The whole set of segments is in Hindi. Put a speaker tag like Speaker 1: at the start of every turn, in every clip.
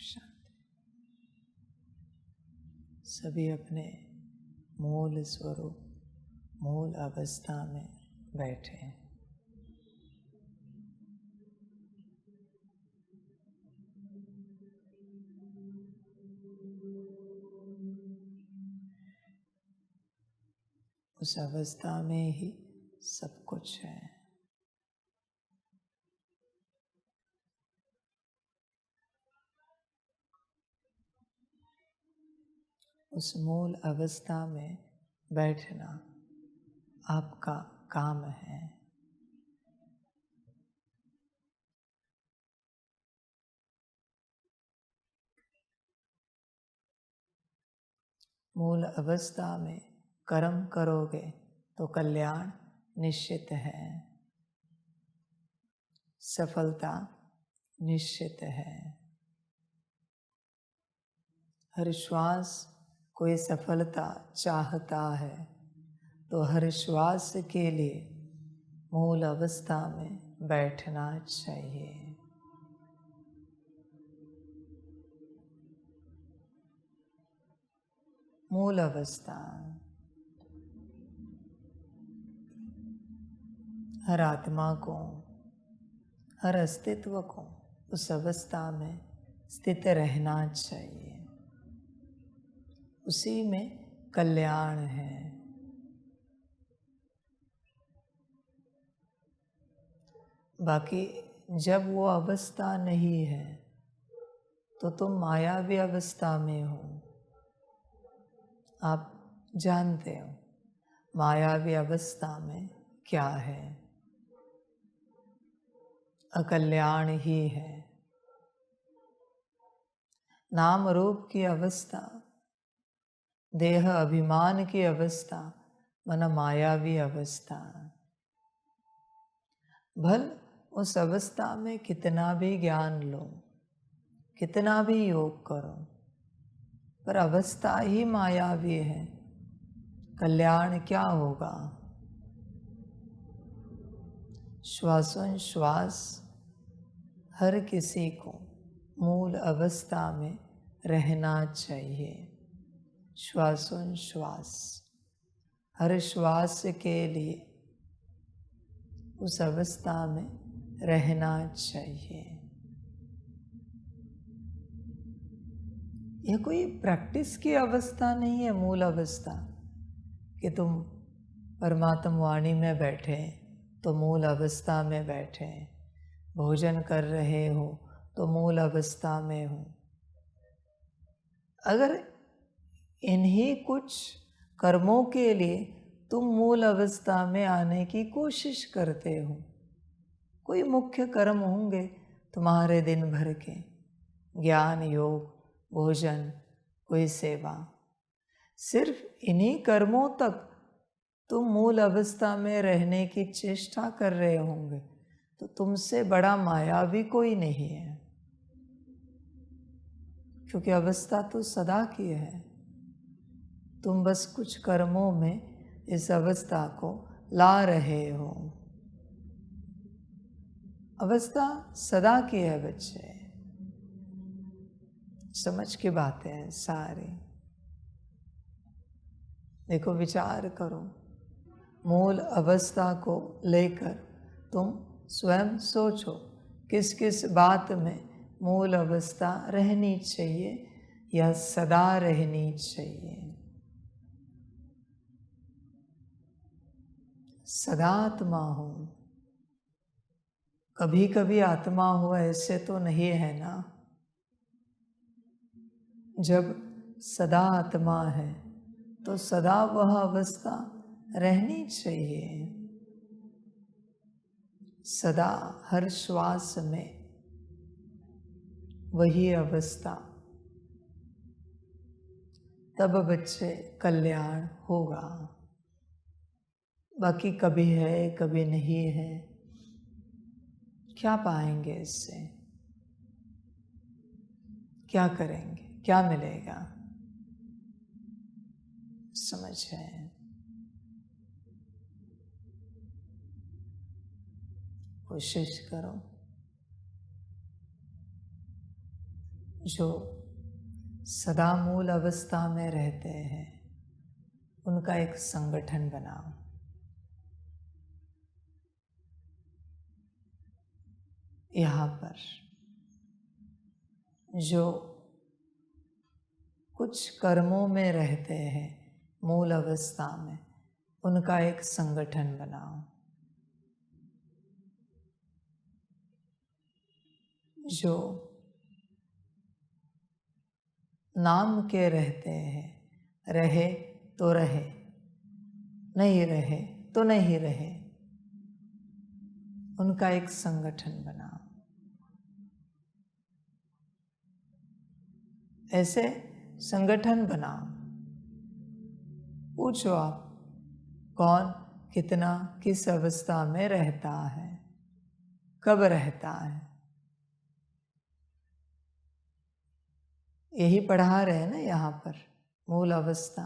Speaker 1: शांति। सभी अपने मूल स्वरूप, मूल अवस्था में बैठे हैं। उस अवस्था में ही सब कुछ है। उस मूल अवस्था में बैठना आपका काम है। मूल अवस्था में कर्म करोगे तो कल्याण निश्चित है, सफलता निश्चित है। हर श्वास कोई सफलता चाहता है, तो हर श्वास के लिए मूल अवस्था में बैठना चाहिए। मूल अवस्था हर आत्मा को, हर अस्तित्व को उस अवस्था में स्थित रहना चाहिए। उसी में कल्याण है। बाकी जब वो अवस्था नहीं है तो तुम मायावी अवस्था में हो। आप जानते हो मायावी अवस्था में क्या है? अकल्याण ही है। नाम रूप की अवस्था, देह अभिमान की अवस्था, मन मायावी अवस्था। भल उस अवस्था में कितना भी ज्ञान लो, कितना भी योग करो, पर अवस्था ही मायावी है। कल्याण क्या होगा? श्वासोश्वास हर किसी को मूल अवस्था में रहना चाहिए। श्वासोश्वास हर श्वास के लिए उस अवस्था में रहना चाहिए। यह कोई प्रैक्टिस की अवस्था नहीं है। मूल अवस्था कि तुम परमात्मा वाणी में बैठे तो मूल अवस्था में बैठे, भोजन कर रहे हो तो मूल अवस्था में हो। अगर इन्हीं कुछ कर्मों के लिए तुम मूल अवस्था में आने की कोशिश करते हो, कोई मुख्य कर्म होंगे तुम्हारे दिन भर के, ज्ञान, योग, भोजन, कोई सेवा, सिर्फ इन्हीं कर्मों तक तुम मूल अवस्था में रहने की चेष्टा कर रहे होंगे, तो तुमसे बड़ा मायावी कोई नहीं है। क्योंकि अवस्था तो सदा की है। तुम बस कुछ कर्मों में इस अवस्था को ला रहे हो। अवस्था सदा की है बच्चे। समझ की बातें हैं सारी। देखो, विचार करो, मूल अवस्था को लेकर तुम स्वयं सोचो किस किस बात में मूल अवस्था रहनी चाहिए या सदा रहनी चाहिए। सदा आत्मा हो, कभी कभी आत्मा हो ऐसे तो नहीं है ना। जब सदा आत्मा है तो सदा वह अवस्था रहनी चाहिए। सदा हर श्वास में वही अवस्था, तब बच्चे कल्याण होगा। बाकी कभी है कभी नहीं है, क्या पाएंगे इससे? क्या करेंगे? क्या मिलेगा? समझ है? कोशिश करो, जो सदा मूल अवस्था में रहते हैं उनका एक संगठन बनाओ। यहाँ पर जो कुछ कर्मों में रहते हैं मूल अवस्था में उनका एक संगठन बनाओ। जो नाम के रहते हैं, रहे तो रहे, नहीं रहे तो नहीं रहे, उनका एक संगठन बनाओ। ऐसे संगठन बनाओ। पूछो आप कौन कितना किस अवस्था में रहता है, कब रहता है। यही पढ़ा रहे हैं ना यहाँ पर, मूल अवस्था।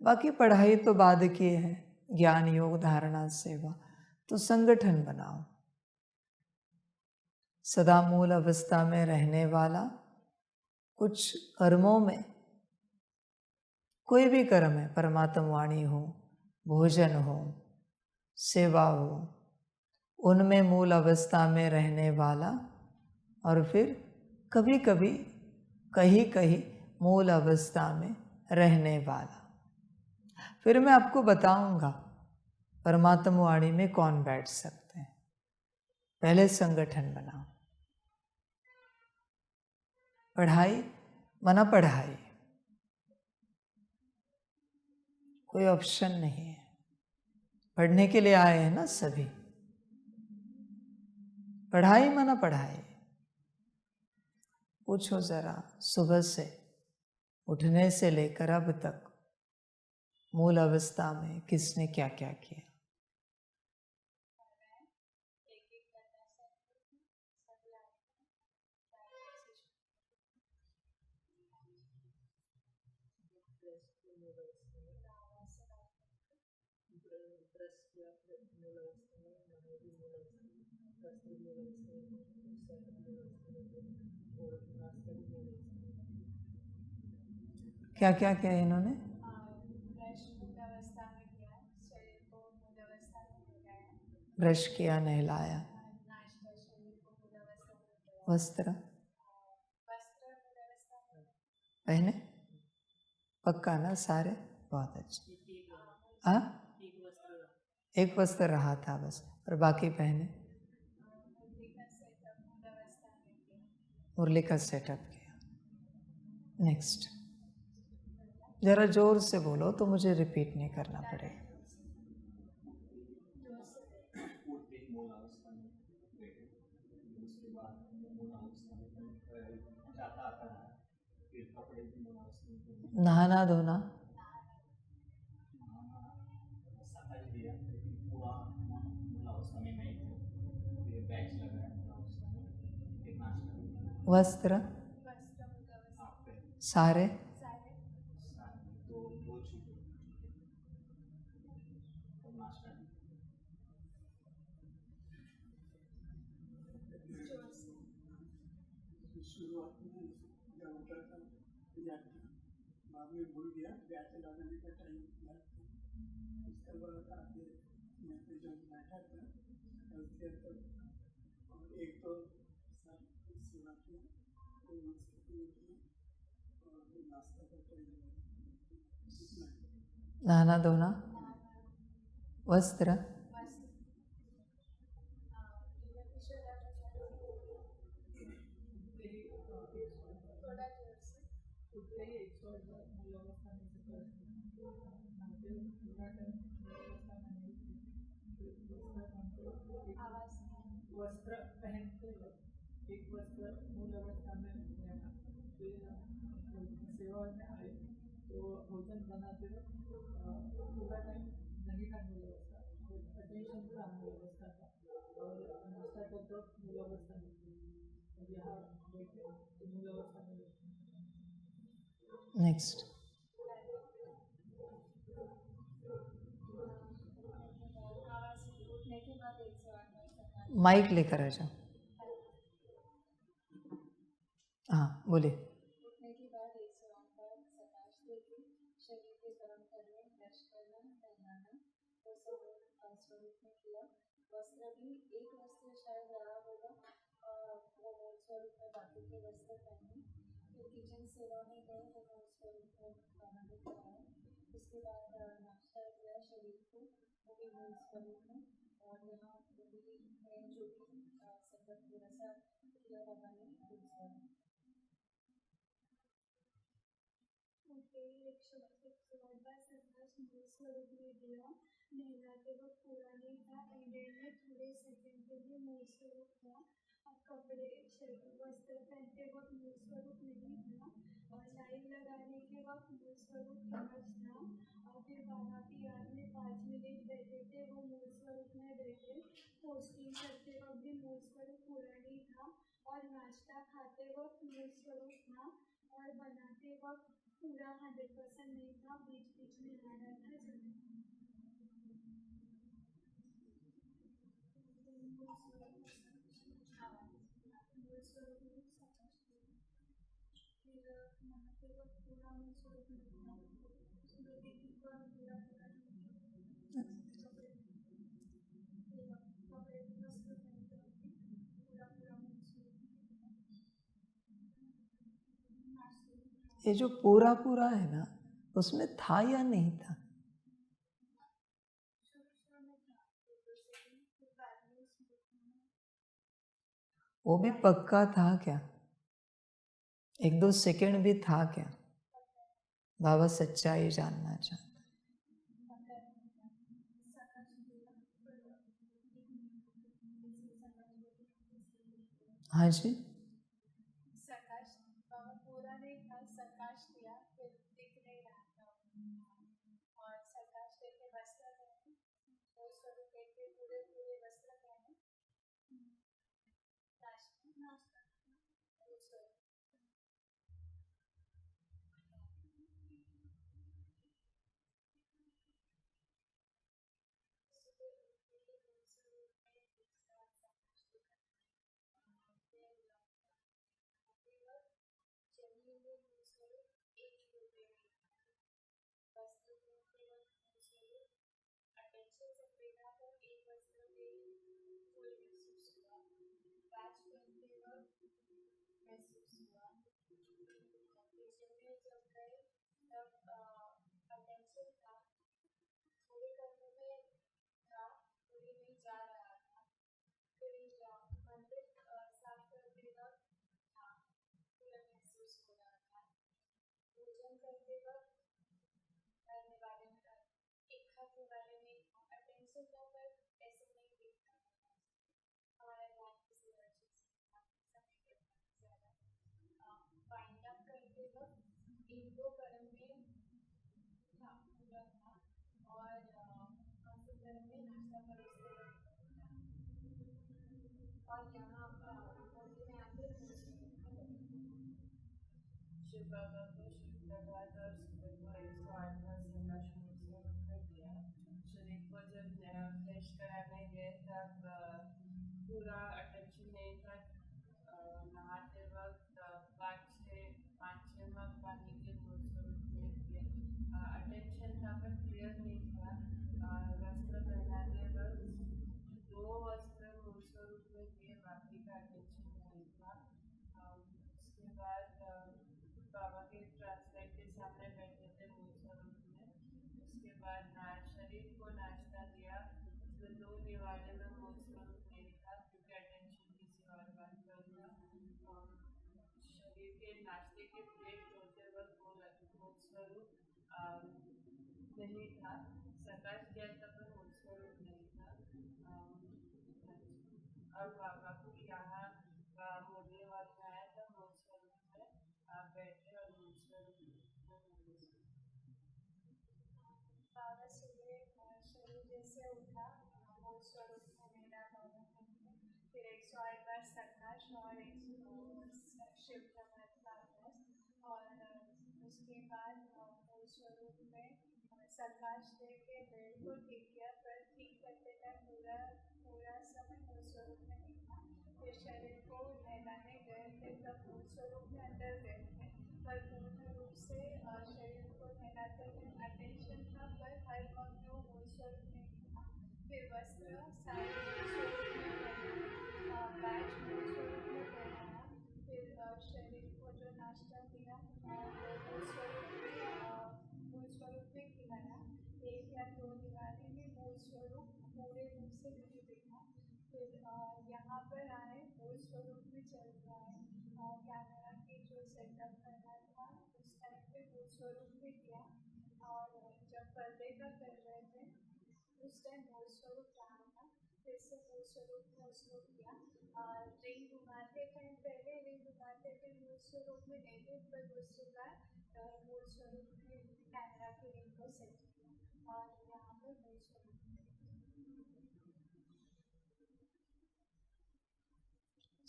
Speaker 1: बाकी पढ़ाई तो बाद की है, ज्ञान योग धारणा सेवा। तो संगठन बनाओ। सदा मूल अवस्था में रहने वाला कुछ कर्मों में, कोई भी कर्म है, परमात्म वाणी हो, भोजन हो, सेवा हो, उनमें मूल अवस्था में रहने वाला, और फिर कभी कभी कहीं कहीं मूल अवस्था में रहने वाला। फिर मैं आपको बताऊंगा परमात्म वाणी में कौन बैठ सकते हैं। पहले संगठन बनाओ। पढ़ाई मना पढ़ाई, कोई ऑप्शन नहीं है। पढ़ने के लिए आए हैं ना सभी। पढ़ाई मना पढ़ाई। पूछो जरा, सुबह से उठने से लेकर अब तक मूल अवस्था में किसने क्या क्या किया। क्या क्या किया इन्होंने? ब्रश किया, नहलाया, वस्त्र पहने, पक्का ना सारे? बहुत अच्छा। हाँ, एक वस्त्र रहा था बस, और बाकी पहने। मुरली का सेटअप किया। नेक्स्ट, जरा जोर से बोलो तो मुझे रिपीट नहीं करना पड़ेगा। नहाना धोना, वस्त्र सारे, नहाना धोना, वस्त्र, नेक्स्ट। माइक लेकर आ जाओ। हाँ बोलिए।
Speaker 2: उठने के बाद 108 बार प्रकाश देके शरीर के कर्म करने, ब्रश करना, नहलाना और संपूर्ण स्वरूप में किया। वस्त्र भी एक वस्त्र शायद रहा होगा और वो मूल स्वरूप में बाकी के वस्त्र पहने। फिर किचन सेवा में गए वो मूल स्वरूप में खाना भी खाया। उसके बाद नाश्ता किया शरीर को, वो भी मूल स्वरूप में। और यहाँ जो भी सफर थोड़ा सा किया बाबा ने मूल स्वरूप। स्वरूप में दिया, नहलाते वक्त पूरा नहीं था, एंडेड में थोड़े सेकंड के लिए मूल स्वरूप था। अब कपड़े वस्त्र पहनते वक्त मूल स्वरूप नहीं था, और लाइन लगाने के वक्त मूल स्वरूप समझ था। और फिर बाबा की याद में 5 मिनट बैठे थे, वो मूल स्वरूप में बैठे। पोस्टिंग करते वक्त भी मूल स्वरूप पूरा नहीं था, और नाश्ता खाते वक्त मूल स्वरूप था, और बनाते वक्त पूरा 100% नहीं था, बीच बीच में आ रहा था जब
Speaker 1: ये जो पूरा पूरा है ना, उसमें था या नहीं था? वो भी पक्का था क्या? 1-2 सेकंड भी था क्या? बाबा सच्चाई जानना चाहते। हाँ जी,
Speaker 2: प्रकाश बाबा पूरा नहीं था, प्रकाश किया, फिर दिख नहीं रहा था, और प्रकाश देके वस्त्र पहने, वो स्वरूप देके पूरे पूरे वस्त्र पहने, नाश्ता वो स्वरूप। बाबा को शिव प्रभात और सुबह को 108 बार संघर्ष स्वरूप में किया। शरीर को जब फ्रेश कराने गए तब पूरा अटेंशन नहीं था। नहाते वक्त 5-6 मग पानी के मूल स्वरूप में थे। अटेंशन था पर क्लियर नहीं था। वस्त्र पहनाते वक्त 2 वस्त्र मूल स्वरूप में थे, बाकी का अटेंशन नहीं था। उसके बाद बाबा के ट्रांसलेट के सामने बैठे थे मूल स्वरूप में। उसके बाद शरीर को नाश्ता दिया, उसमें 2 निवाले में मूल स्वरूप नहीं था क्योंकि अटेंशन किसी और बात पर था। शरीर के नाश्ते के प्लेट धोते वक्त मूल स्वरूप नहीं था। प्रकाश किया था पर मूल स्वरूप नहीं था। और बाबा को यहाँ मुरली वाल में आया था, मूल स्वरूप में बैठे और मूल स्वरूप बाबा सुबह शरीर जैसे उठा, मूल स्वरूप में मेरा बाबा फिर 108 बार प्रकाश और शिव प्रभात, और उसके बाद मूल स्वरूप में प्रकाश दे के बेड को ठीक किया, पर ठीक करते टाइम पूरा समय मूल स्वरूप में नहीं था। फिर शरीर को नहलाने गए थे तब मूल स्वरूप में
Speaker 3: कर देते हैं, पर पूर्ण रूप से शरीर को फैलाते हैं। अटेंशन था पर हर मग्न मूल स्वरूप में था। फिर वस्त्र साड़ी मूल स्वरूप में पहना, बैच मूल स्वरूप में पहनाया। फिर शरीर को जो नाश्ता दिया वो मूल स्वरूप में खिलाया। एक या दो दिवाली में मूल स्वरूप पूरे रूप से नहीं दिखा। फिर यहाँ पर आए मूल स्वरूप में चल जाए। कैमरा की जो सेटअप करना था उस टाइम पे मूल स्वरूप में किया, और जब पर्दे का कर रहे थे उस टाइम मूल स्वरूप कहाँ था, फिर से मूल स्वरूप में उसको किया। रिंग घुमाते टाइम पहले रिंग घुमाते थे मूल स्वरूप में नहीं थे, पर उसके बाद मूल स्वरूप में कैमरा की रिंग को सेट किया और यहाँ पर मूल स्वरूप में।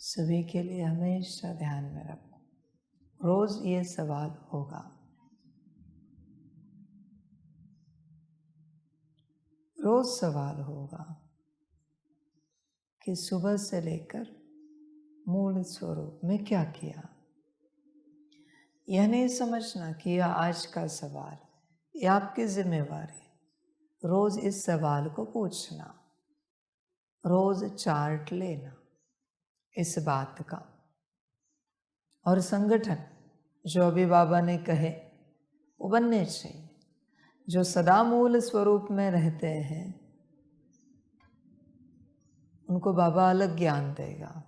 Speaker 1: सभी के लिए हमेशा ध्यान में रखो, रोज ये सवाल होगा, रोज सवाल होगा कि सुबह से लेकर मूल स्वरूप में क्या किया। यह नहीं समझना कि यह आज का सवाल, यह आपकी जिम्मेवारी। रोज इस सवाल को पूछना, रोज चार्ट लेना इस बात का। और संगठन जो अभी बाबा ने कहे वो बनने चाहिए। जो सदा मूल स्वरूप में रहते हैं उनको बाबा अलग ज्ञान देगा।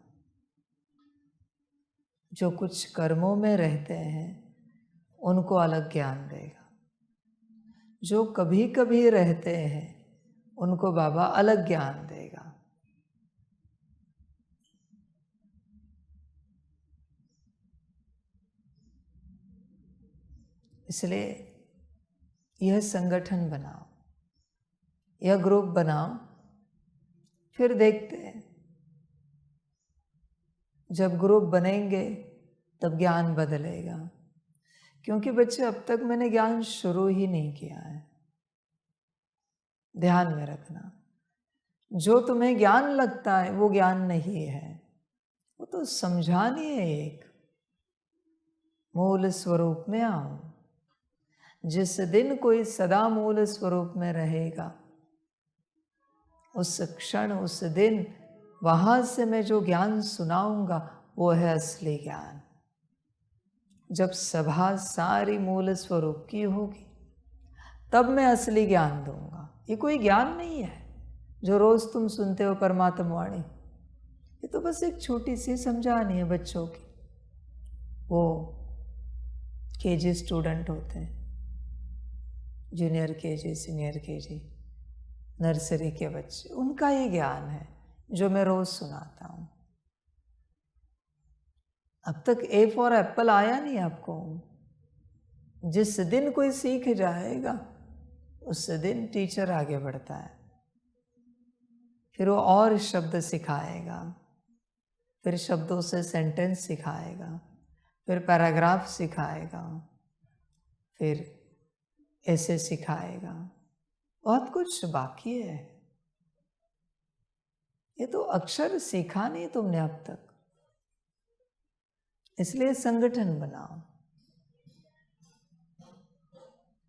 Speaker 1: जो कुछ कर्मों में रहते हैं उनको अलग ज्ञान देगा। जो कभी कभी रहते हैं उनको बाबा अलग ज्ञान देगा। इसलिए यह संगठन बनाओ, यह ग्रुप बनाओ, फिर देखते हैं। जब ग्रुप बनेंगे तब ज्ञान बदलेगा, क्योंकि बच्चे अब तक मैंने ज्ञान शुरू ही नहीं किया है। ध्यान में रखना, जो तुम्हें ज्ञान लगता है वो ज्ञान नहीं है, वो तो समझानी है। एक मूल स्वरूप में आओ। जिस दिन कोई सदा मूल स्वरूप में रहेगा उस क्षण उस दिन वहां से मैं जो ज्ञान सुनाऊंगा वो है असली ज्ञान। जब सभा सारी मूल स्वरूप की होगी तब मैं असली ज्ञान दूंगा। ये कोई ज्ञान नहीं है जो रोज तुम सुनते हो परमात्मा वाणी। ये तो बस एक छोटी सी समझानी है बच्चों की। वो केजी स्टूडेंट होते हैं, junior KG, senior KG, nursery के बच्चे, उनका ये ज्ञान है जो मैं रोज सुनाता हूँ। अब तक ए फॉर एप्पल आया नहीं आपको। जिस दिन कोई सीख जाएगा उस दिन टीचर आगे बढ़ता है, फिर वो और शब्द सिखाएगा, फिर शब्दों से सेंटेंस सिखाएगा, फिर पैराग्राफ सिखाएगा, फिर ऐसे सिखाएगा। बहुत कुछ बाकी है। ये तो अक्षर सीखा नहीं तुमने अब तक। इसलिए संगठन बनाओ।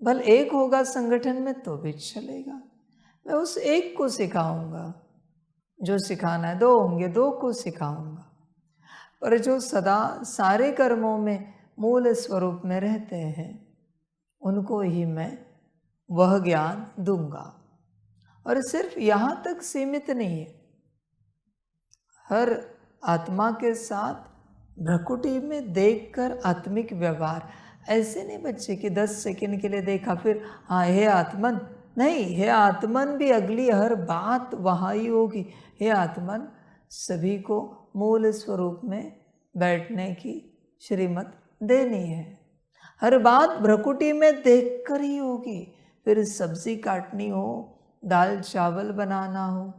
Speaker 1: भल एक होगा संगठन में तो भी चलेगा। मैं उस एक को सिखाऊंगा जो सिखाना है। दो होंगे, दो को सिखाऊंगा। पर जो सदा सारे कर्मों में मूल स्वरूप में रहते हैं उनको ही मैं वह ज्ञान दूंगा। और सिर्फ यहाँ तक सीमित नहीं है, हर आत्मा के साथ भ्रकुटी में देखकर आत्मिक व्यवहार। ऐसे नहीं बच्चे कि 10 सेकंड के लिए देखा फिर हाँ हे आत्मन, नहीं, हे आत्मन भी अगली हर बात वहाँ ही होगी। हे आत्मन सभी को मूल स्वरूप में बैठने की श्रीमत देनी है। हर बात भ्रकुटी में देखकर ही होगी। फिर सब्जी काटनी हो, दाल चावल बनाना हो,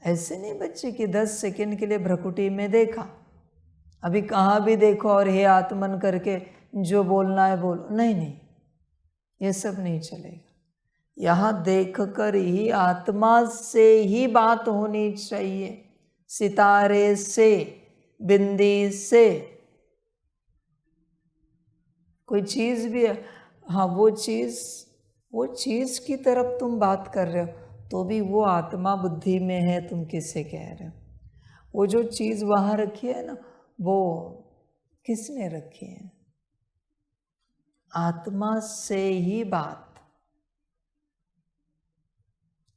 Speaker 1: ऐसे नहीं बच्चे कि 10 सेकंड के लिए भ्रकुटी में देखा, अभी कहाँ भी देखो और हे आत्मन करके जो बोलना है बोलो। नहीं नहीं, ये सब नहीं चलेगा। यहाँ देख कर ही आत्मा से ही बात होनी चाहिए, सितारे से, बिंदी से। कोई चीज़ भी है, हाँ वो चीज़ की तरफ तुम बात कर रहे हो तो भी वो आत्मा बुद्धि में है, तुम किससे कह रहे हो? वो जो चीज़ वहाँ रखी है ना, वो किसने रखी है? आत्मा से ही बात,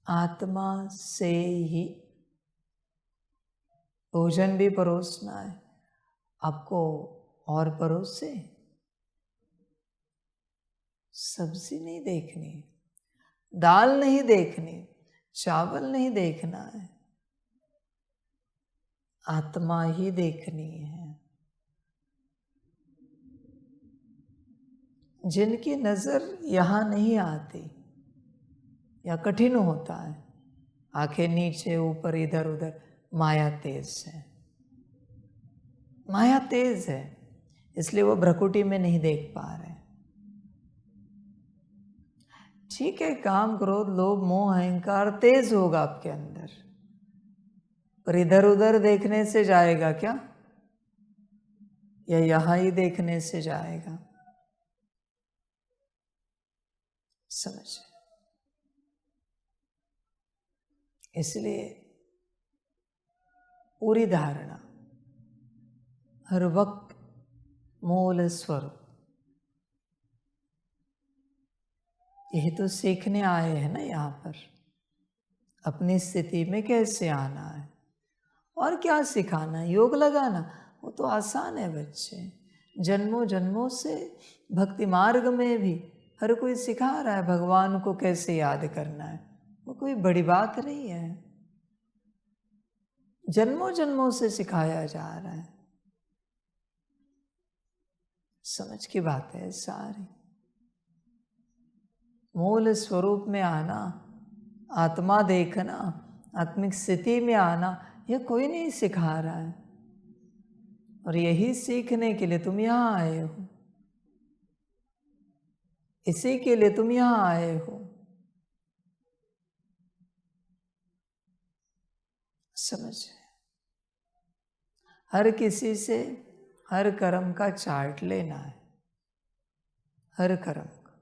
Speaker 1: आत्मा से ही। भोजन भी परोसना है आपको, और परोसे सब्जी नहीं देखनी, दाल नहीं देखनी, चावल नहीं देखना है, आत्मा ही देखनी है। जिनकी नजर यहाँ नहीं आती या कठिन होता है, आंखें नीचे ऊपर इधर उधर, माया तेज है, माया तेज है, इसलिए वो भ्रकुटी में नहीं देख पा रहे। ठीक है, काम क्रोध लोभ मोह अहंकार तेज होगा आपके अंदर, पर इधर उधर देखने से जाएगा क्या, या यहां ही देखने से जाएगा? समझ। इसलिए पूरी धारणा हर वक्त मूल स्वरूप, यही तो सीखने आए हैं ना यहाँ पर, अपनी स्थिति में कैसे आना है और क्या सिखाना है। योग लगाना वो तो आसान है बच्चे, जन्मों जन्मों से भक्ति मार्ग में भी हर कोई सिखा रहा है भगवान को कैसे याद करना है, वो कोई बड़ी बात नहीं है, जन्मों जन्मों से सिखाया जा रहा है। समझ की बात है सारी। मूल स्वरूप में आना, आत्मा देखना, आत्मिक स्थिति में आना, यह कोई नहीं सिखा रहा है, और यही सीखने के लिए तुम यहाँ आए हो, इसी के लिए तुम यहाँ आए हो। समझ। हर किसी से हर कर्म का चार्ट लेना है, हर कर्म का,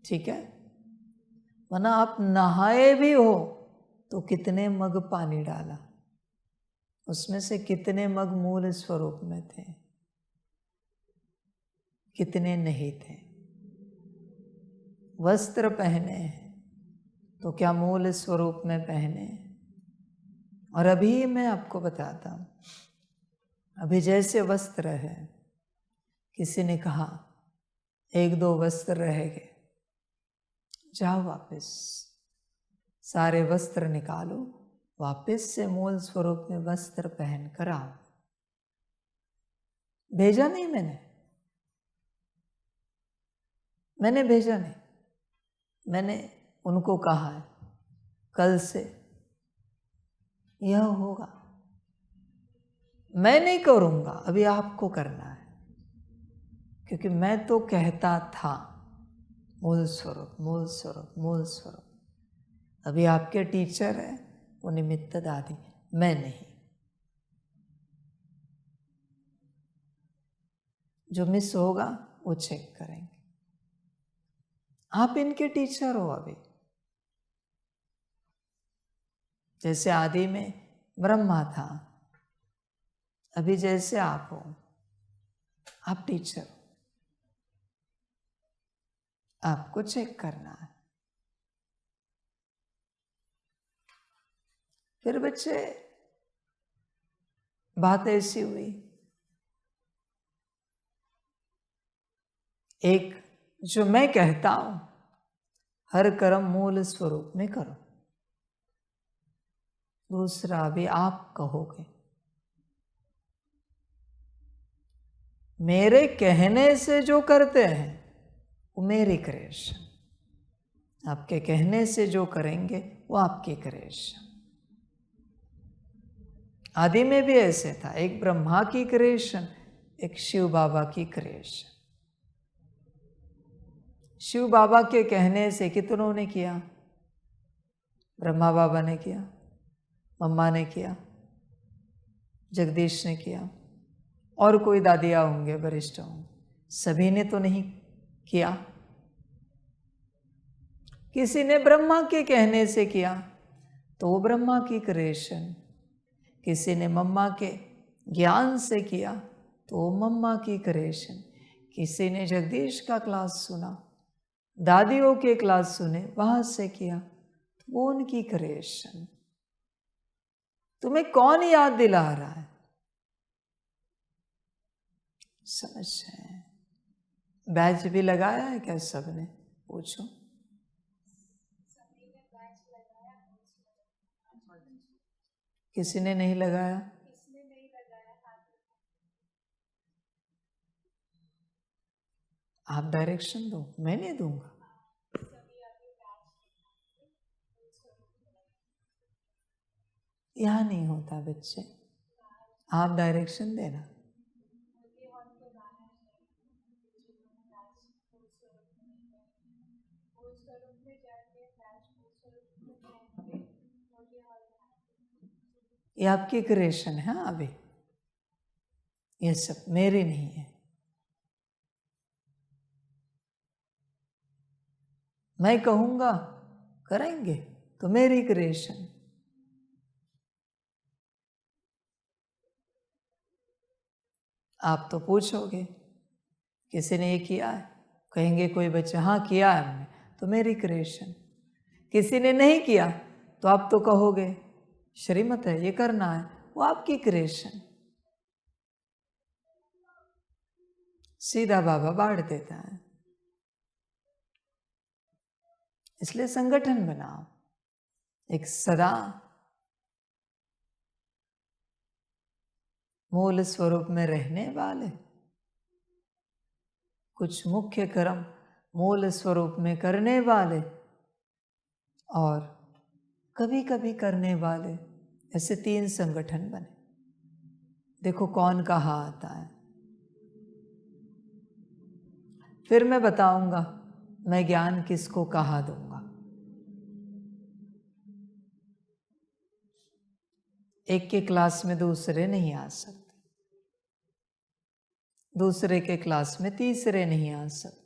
Speaker 1: ठीक है? वरना आप नहाए भी हो तो कितने मग पानी डाला, उसमें से कितने मग मूल स्वरूप में थे, कितने नहीं थे। वस्त्र पहने तो क्या मूल स्वरूप में पहने? और अभी मैं आपको बताता हूँ, अभी जैसे वस्त्र है, किसी ने कहा 1-2 वस्त्र रह गए, जाओ वापस सारे वस्त्र निकालो, वापस से मूल स्वरूप में वस्त्र पहन कर आओ। भेजा नहीं मैंने भेजा नहीं, मैंने उनको कहा है कल से यह होगा, मैं नहीं करूँगा, अभी आपको करना है, क्योंकि मैं तो कहता था मूल स्वरूप मूल स्वरूप मूल स्वरूप। अभी आपके टीचर है वो निमित्त दादी, मैं नहीं। जो मिस होगा वो चेक करेंगे। आप इनके टीचर हो अभी, जैसे आदि में ब्रह्मा था, अभी जैसे आप हो, आप टीचर हो, आपको चेक करना है। फिर बच्चे बात ऐसी हुई, एक जो मैं कहता हूं हर कर्म मूल स्वरूप में करो, दूसरा भी आप कहोगे मेरे कहने से जो करते हैं वो मेरी क्रिएशन, आपके कहने से जो करेंगे वो आपकी क्रिएशन। आदि में भी ऐसे था, एक ब्रह्मा की क्रिएशन, एक शिव बाबा की क्रिएशन। शिव बाबा के कहने से कितनों ने किया? ब्रह्मा बाबा ने किया, मम्मा ने किया, जगदीश ने किया, और कोई दादिया होंगे, वरिष्ठ होंगे, सभी ने तो नहीं किया। किसी ने ब्रह्मा के कहने से किया तो वो ब्रह्मा की क्रिएशन, किसी ने मम्मा के ज्ञान से किया तो वो मम्मा की क्रिएशन, किसी ने जगदीश का क्लास सुना, दादियों के क्लास सुने, वहां से किया तो वो उनकी क्रिएशन। तुम्हें कौन याद दिला रहा है? समझ रहे? बैच भी लगाया है क्या सबने? पूछो। किसी ने नहीं लगाया? आप डायरेक्शन दो, मैं नहीं दूंगा। यहाँ नहीं होता बच्चे, आप डायरेक्शन देना। ये आपकी क्रिएशन है अभी, ये सब मेरी नहीं है। मैं कहूंगा करेंगे तो मेरी क्रिएशन। आप तो पूछोगे किसी ने ये किया है, कहेंगे कोई बच्चा हाँ किया है हमने, तो मेरी क्रिएशन। किसी ने नहीं किया तो आप तो कहोगे श्रीमत है, ये करना है, वो आपकी क्रिएशन। सीधा बाबा बाढ़ देता है। इसलिए संगठन बनाओ, एक सदा मूल स्वरूप में रहने वाले, कुछ मुख्य कर्म मूल स्वरूप में करने वाले और कभी कभी करने वाले, ऐसे 3 संगठन बने। देखो कौन कहाँ आता है। फिर मैं बताऊंगा मैं ज्ञान किसको कहाँ दूंगा। एक के क्लास में दूसरे नहीं आ सकते, दूसरे के क्लास में तीसरे नहीं आ सकते।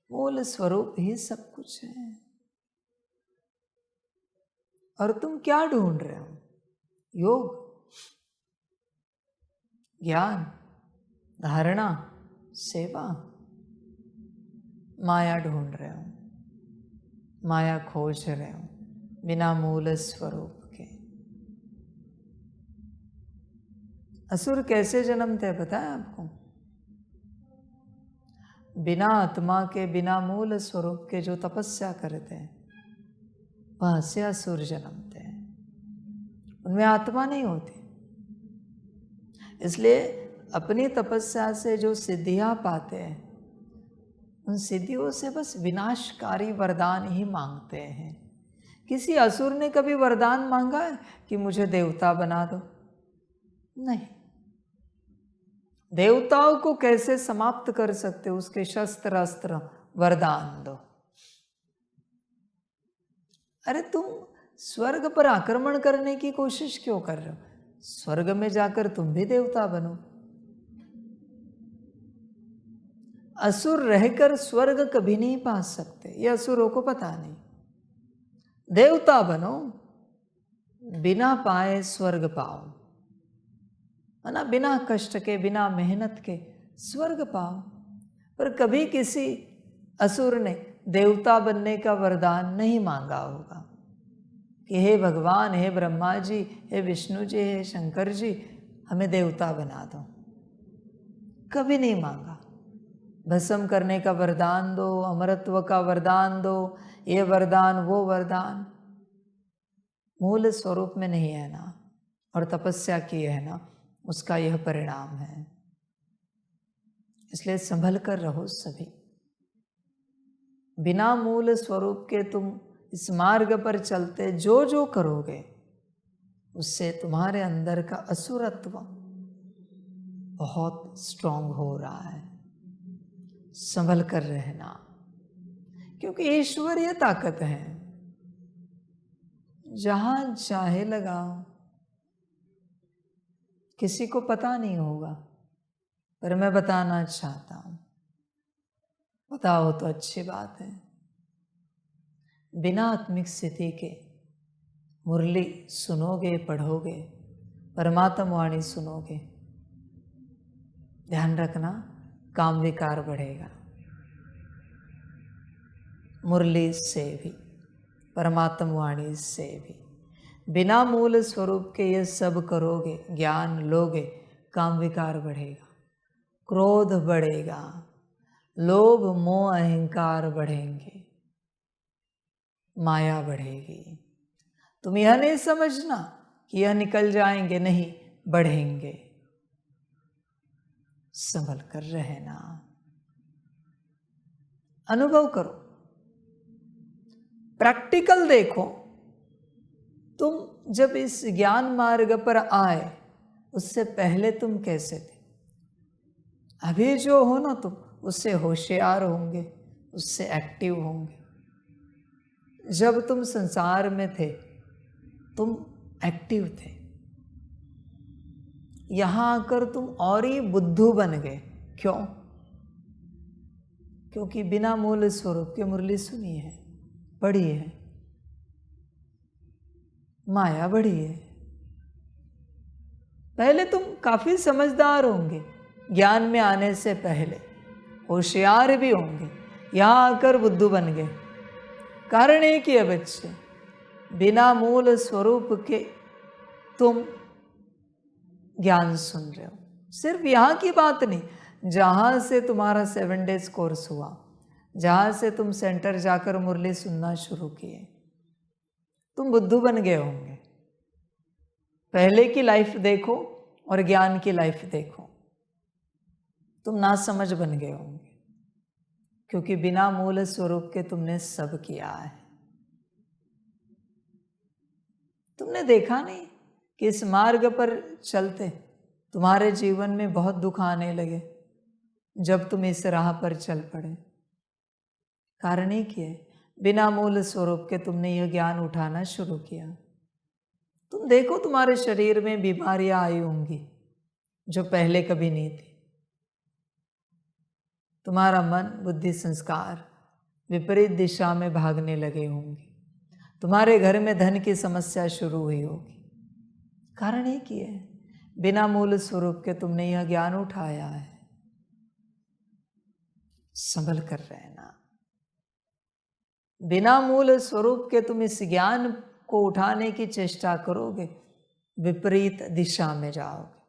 Speaker 1: मूल स्वरूप ही सब कुछ है। और तुम क्या ढूंढ रहे हो? योग, ज्ञान, धारणा, सेवा, माया ढूंढ रहे हो, माया खोज रहे हो बिना मूल स्वरूप के। असुर कैसे जन्मते हैं पता है आपको? बिना आत्मा के, बिना मूल स्वरूप के जो तपस्या करते हैं वहां से असुर जन्मते हैं। उनमें आत्मा नहीं होती, इसलिए अपनी तपस्या से जो सिद्धियां पाते हैं उन सिद्धियों से बस विनाशकारी वरदान ही मांगते हैं। किसी असुर ने कभी वरदान मांगा है कि मुझे देवता बना दो? नहीं। देवताओं को कैसे समाप्त कर सकते हो, उसके शस्त्र अस्त्र वरदान दो। अरे तुम स्वर्ग पर आक्रमण करने की कोशिश क्यों कर रहे हो? स्वर्ग में जाकर तुम भी देवता बनो। असुर रहकर स्वर्ग कभी नहीं पा सकते, ये असुरों को पता नहीं। देवता बनो, बिना पाए स्वर्ग पाओ, है ना? बिना कष्ट के, बिना मेहनत के स्वर्ग पाओ। पर कभी किसी असुर ने देवता बनने का वरदान नहीं मांगा होगा कि हे भगवान, हे ब्रह्मा जी, हे विष्णु जी, हे शंकर जी, हमें देवता बना दो। कभी नहीं मांगा। भस्म करने का वरदान दो, अमरत्व का वरदान दो, ये वरदान वो वरदान। मूल स्वरूप में नहीं है ना, और तपस्या की है ना, उसका यह परिणाम है। इसलिए संभल कर रहो सभी। बिना मूल स्वरूप के तुम इस मार्ग पर चलते जो जो करोगे उससे तुम्हारे अंदर का असुरत्व बहुत स्ट्रांग हो रहा है। संभल कर रहना, क्योंकि ईश्वरीय ताकत है। जहाँ चाहे लगाओ, किसी को पता नहीं होगा, पर मैं बताना चाहता हूँ। पता हो तो अच्छी बात है। बिना आत्मिक स्थिति के मुरली सुनोगे, पढ़ोगे, परमात्मा वाणी सुनोगे, ध्यान रखना काम विकार बढ़ेगा। मुरली से भी, परमात्मा वाणी से भी, बिना मूल स्वरूप के ये सब करोगे, ज्ञान लोगे, काम विकार बढ़ेगा, क्रोध बढ़ेगा, लोभ मोह अहंकार बढ़ेंगे, माया बढ़ेगी। तुम यह नहीं समझना कि यह निकल जाएंगे, नहीं, बढ़ेंगे। संभल कर रहना, अनुभव करो, प्रैक्टिकल देखो। तुम जब इस ज्ञान मार्ग पर आए, उससे पहले तुम कैसे थे? अभी जो हो ना तुम, उससे होशियार होंगे, उससे एक्टिव होंगे। जब तुम संसार में थे, तुम एक्टिव थे। यहां आकर तुम और ही बुद्धू बन गए। क्यों? क्योंकि बिना मूल स्वरूप के मुरली सुनी है, पढ़ी है, माया बढ़ी है। पहले तुम काफी समझदार होंगे, ज्ञान में आने से पहले होशियार भी होंगे, यहां आकर बुद्धू बन गए। कारण एक ही है बच्चे, बिना मूल स्वरूप के तुम ज्ञान सुन रहे हो। सिर्फ यहाँ की बात नहीं, जहाँ से तुम्हारा 7 डेज कोर्स हुआ, जहाँ से तुम सेंटर जाकर मुरली सुनना शुरू किए, तुम बुद्धू बन गए होंगे। पहले की लाइफ देखो और ज्ञान की लाइफ देखो, तुम ना समझ बन गए होंगे, क्योंकि बिना मूल स्वरूप के तुमने सब किया है। तुमने देखा नहीं कि इस मार्ग पर चलते तुम्हारे जीवन में बहुत दुख आने लगे जब तुम इस राह पर चल पड़े? कारण एक ही है, बिना मूल स्वरूप के तुमने यह ज्ञान उठाना शुरू किया। तुम देखो तुम्हारे शरीर में बीमारियां आई होंगी जो पहले कभी नहीं थी। तुम्हारा मन, बुद्धि, संस्कार विपरीत दिशा में भागने लगे होंगे। तुम्हारे घर में धन की समस्या शुरू हुई होगी। कारण एक ही है, बिना मूल स्वरूप के तुमने यह ज्ञान उठाया है। संभल कर रहना। बिना मूल स्वरूप के तुम इस ज्ञान को उठाने की चेष्टा करोगे, विपरीत दिशा में जाओगे।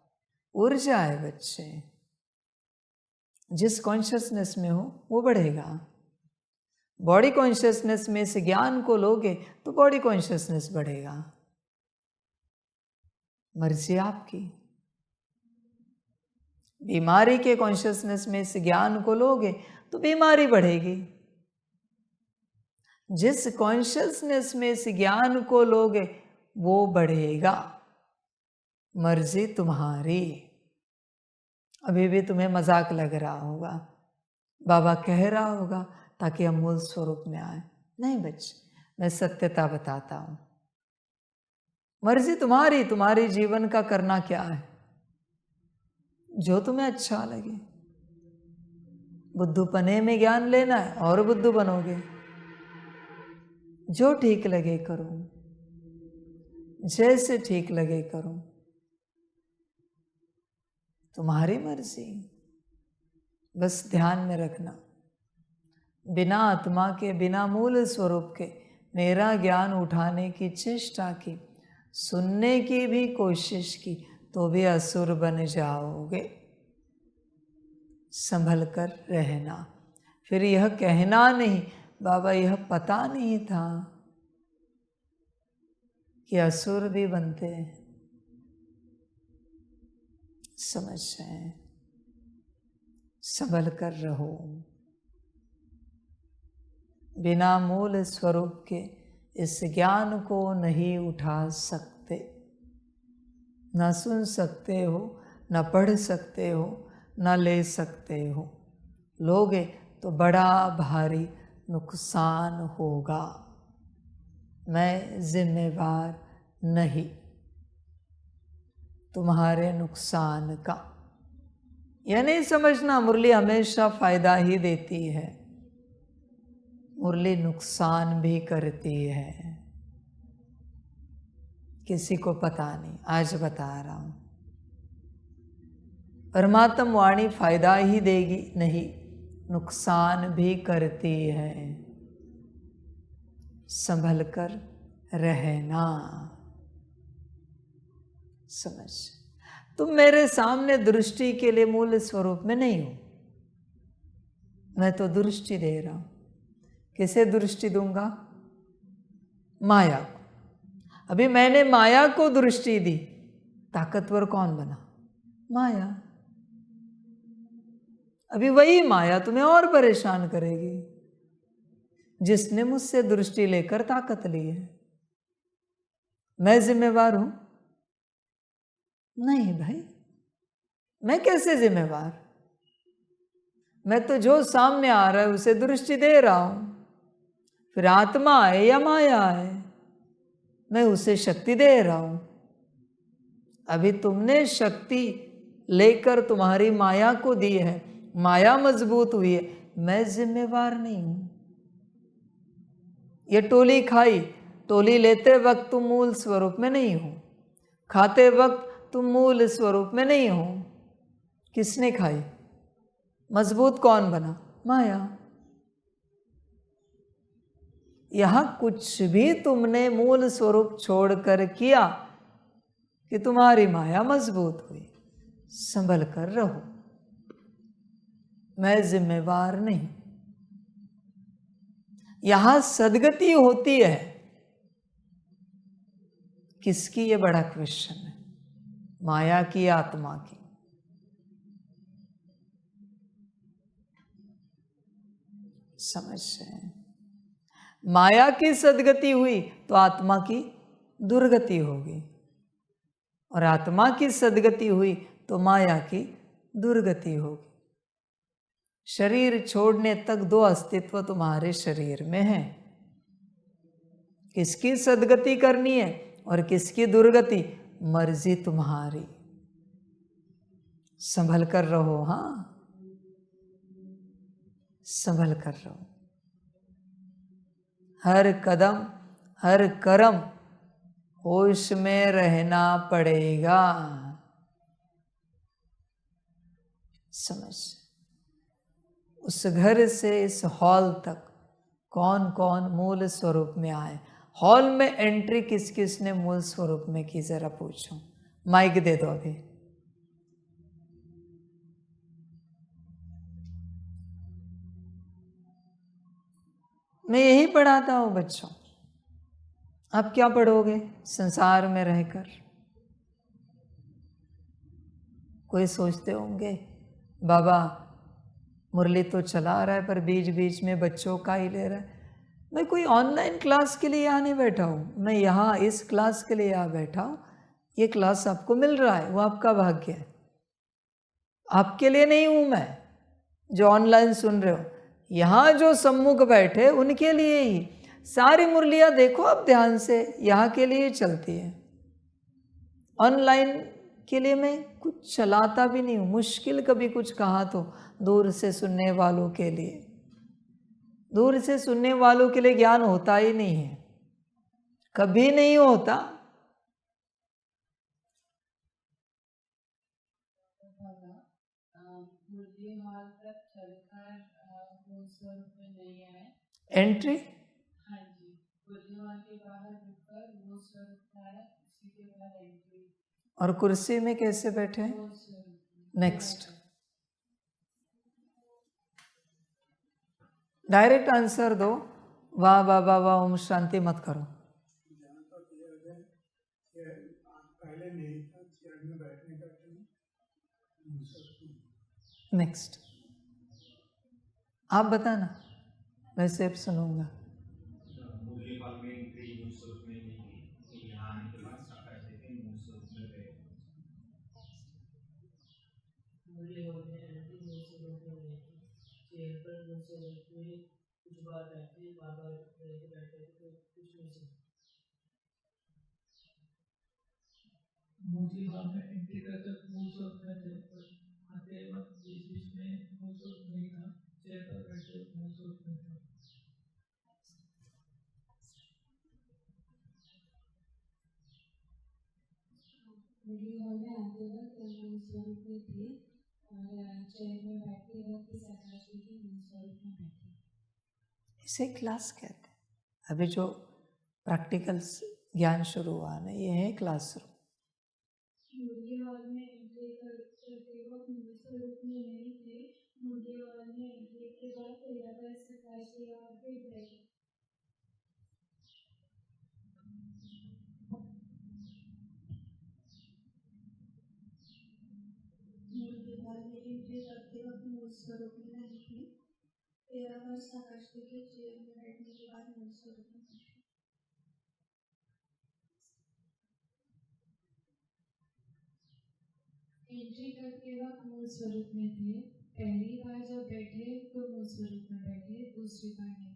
Speaker 1: ऊर्जा है बच्चे, जिस कॉन्शियसनेस में हो वो बढ़ेगा। बॉडी कॉन्शियसनेस में इस ज्ञान को लोगे तो बॉडी कॉन्शियसनेस बढ़ेगा। मर्जी आपकी। बीमारी के कॉन्शियसनेस में इस ज्ञान को लोगे तो बीमारी बढ़ेगी। जिस कॉन्शियसनेस में इस ज्ञान को लोगे वो बढ़ेगा। मर्जी तुम्हारी। अभी भी तुम्हें मजाक लग रहा होगा, बाबा कह रहा होगा ताकि हम मूल स्वरूप में आए। नहीं बच्चे, मैं सत्यता बताता हूं। मर्जी तुम्हारी, तुम्हारी जीवन का करना क्या है, जो तुम्हें अच्छा लगे। बुद्धूपने में ज्ञान लेना है और बुद्धू बनोगे। जो ठीक लगे करो, जैसे ठीक लगे करो, तुम्हारी मर्जी। बस ध्यान में रखना, बिना आत्मा के, बिना मूल स्वरूप के मेरा ज्ञान उठाने की चेष्टा की, सुनने की भी कोशिश की, तो भी असुर बन जाओगे। संभल कर रहना। फिर यह कहना नहीं, बाबा यह पता नहीं था कि असुर भी बनते हैं। समझ जाए, संभल कर रहो। बिना मूल स्वरूप के इस ज्ञान को नहीं उठा सकते। न सुन सकते हो, न पढ़ सकते हो, न ले सकते हो। लोगे तो बड़ा भारी नुकसान होगा। मैं जिम्मेवार नहीं तुम्हारे नुकसान का। यह नहीं समझना मुरली हमेशा फायदा ही देती है, मुरली नुकसान भी करती है। किसी को पता नहीं, आज बता रहा हूं। परमात्म वाणी फायदा ही देगी नहीं, नुकसान भी करती है। संभल कर रहना। समझ, तुम मेरे सामने दृष्टि के लिए मूल स्वरूप में नहीं हो। मैं तो दृष्टि दे रहा हूं। किसे दृष्टि दूंगा? माया को। अभी मैंने माया को दृष्टि दी, ताकतवर कौन बना? माया। अभी वही माया तुम्हें और परेशान करेगी, जिसने मुझसे दृष्टि लेकर ताकत ली है। मैं जिम्मेवार हूं? नहीं भाई, मैं कैसे जिम्मेवार? मैं तो जो सामने आ रहा है उसे दृष्टि दे रहा हूं। फिर आत्मा है या माया है, मैं उसे शक्ति दे रहा हूं। अभी तुमने शक्ति लेकर तुम्हारी माया को दी है, माया मजबूत हुई है, मैं जिम्मेवार नहीं हूं। ये टोली खाई, टोली लेते वक्त तुम मूल स्वरूप में नहीं हो, खाते वक्त तुम मूल स्वरूप में नहीं हो। किसने खाई? मजबूत कौन बना? माया। यहां कुछ भी तुमने मूल स्वरूप छोड़कर किया कि तुम्हारी माया मजबूत हुई। संभल कर रहो, मैं जिम्मेवार नहीं। यहां सदगति होती है किसकी? ये बड़ा क्वेश्चन है। माया की, आत्मा की? समझ रहे हैं? माया की सदगति हुई तो आत्मा की दुर्गति होगी, और आत्मा की सदगति हुई तो माया की दुर्गति होगी। शरीर छोड़ने तक दो अस्तित्व तुम्हारे शरीर में है। किसकी सदगति करनी है और किसकी दुर्गति, मर्जी तुम्हारी। संभल कर रहो। हाँ, संभल कर रहो। हर कदम, हर कर्म होश में रहना पड़ेगा। समझ, उस घर से इस हॉल तक कौन कौन मूल स्वरूप में आए? हॉल में एंट्री किस किस ने मूल स्वरूप में की? जरा पूछो। माइक दे दो अभी। मैं यही पढ़ाता हूं बच्चों। आप क्या पढ़ोगे संसार में रहकर? कोई सोचते होंगे बाबा मुरली तो चला रहा है पर बीच बीच में बच्चों का ही ले रहा है। मैं कोई ऑनलाइन क्लास के लिए यहाँ नहीं बैठा हूँ, मैं यहाँ इस क्लास के लिए यहाँ बैठा हूँ। ये क्लास आपको मिल रहा है, वो आपका भाग्य है। आपके लिए नहीं हूँ मैं जो ऑनलाइन सुन रहे हो। यहाँ जो सम्मुख बैठे उनके लिए ही सारी मुरलियाँ देखो आप ध्यान से, यहाँ के लिए चलती है। ऑनलाइन के लिए मैं कुछ चलाता भी नहीं हूँ। मुश्किल कभी कुछ कहा तो दूर से सुनने वालों के लिए, दूर से सुनने वालों के लिए ज्ञान होता ही नहीं है, कभी नहीं होता। एंट्री और कुर्सी में कैसे बैठे? नेक्स्ट, डायरेक्ट आंसर दो। वाह वाह वाह वाह, ओम शांति मत करो। नेक्स्ट, आप बताना, मैं सिर्फ सुनूंगा।
Speaker 4: मोस्टली हॉल में एंट्री करते वक्त मूल स्वरूप में थे, पर आते वक्त बीच बीच में मूल स्वरूप नहीं था, चेयर पर बैठे मूल स्वरूप में था।
Speaker 5: मुरली हॉल में आते वक्त मूल स्वरूप में थे और चेयर में बैठते वक्त प्रकाश जी के मूल स्वरूप में बैठे।
Speaker 1: इसे क्लास कहते हैं। अभी जो प्रैक्टिकल ज्ञान शुरू हुआ ना, ये है क्लासरूम।
Speaker 5: मुरली हॉल में एंट्री करते वक्त मूल स्वरूप में नहीं थे, मुरली हॉल में एंट्री के बाद प्रकाश जी और फिर बैठे। मुरली हॉल में एंट्री करते वक्त मूल स्वरूप में नहीं थे, 13 वर्ष प्रकाश जी के चेयर में बैठने के बाद मूल स्वरूप में बैठे। एंट्री करते वक्त मूल स्वरूप में थे, पहली बार जब बैठे तो मूल स्वरूप में बैठे, दूसरी बार नहीं।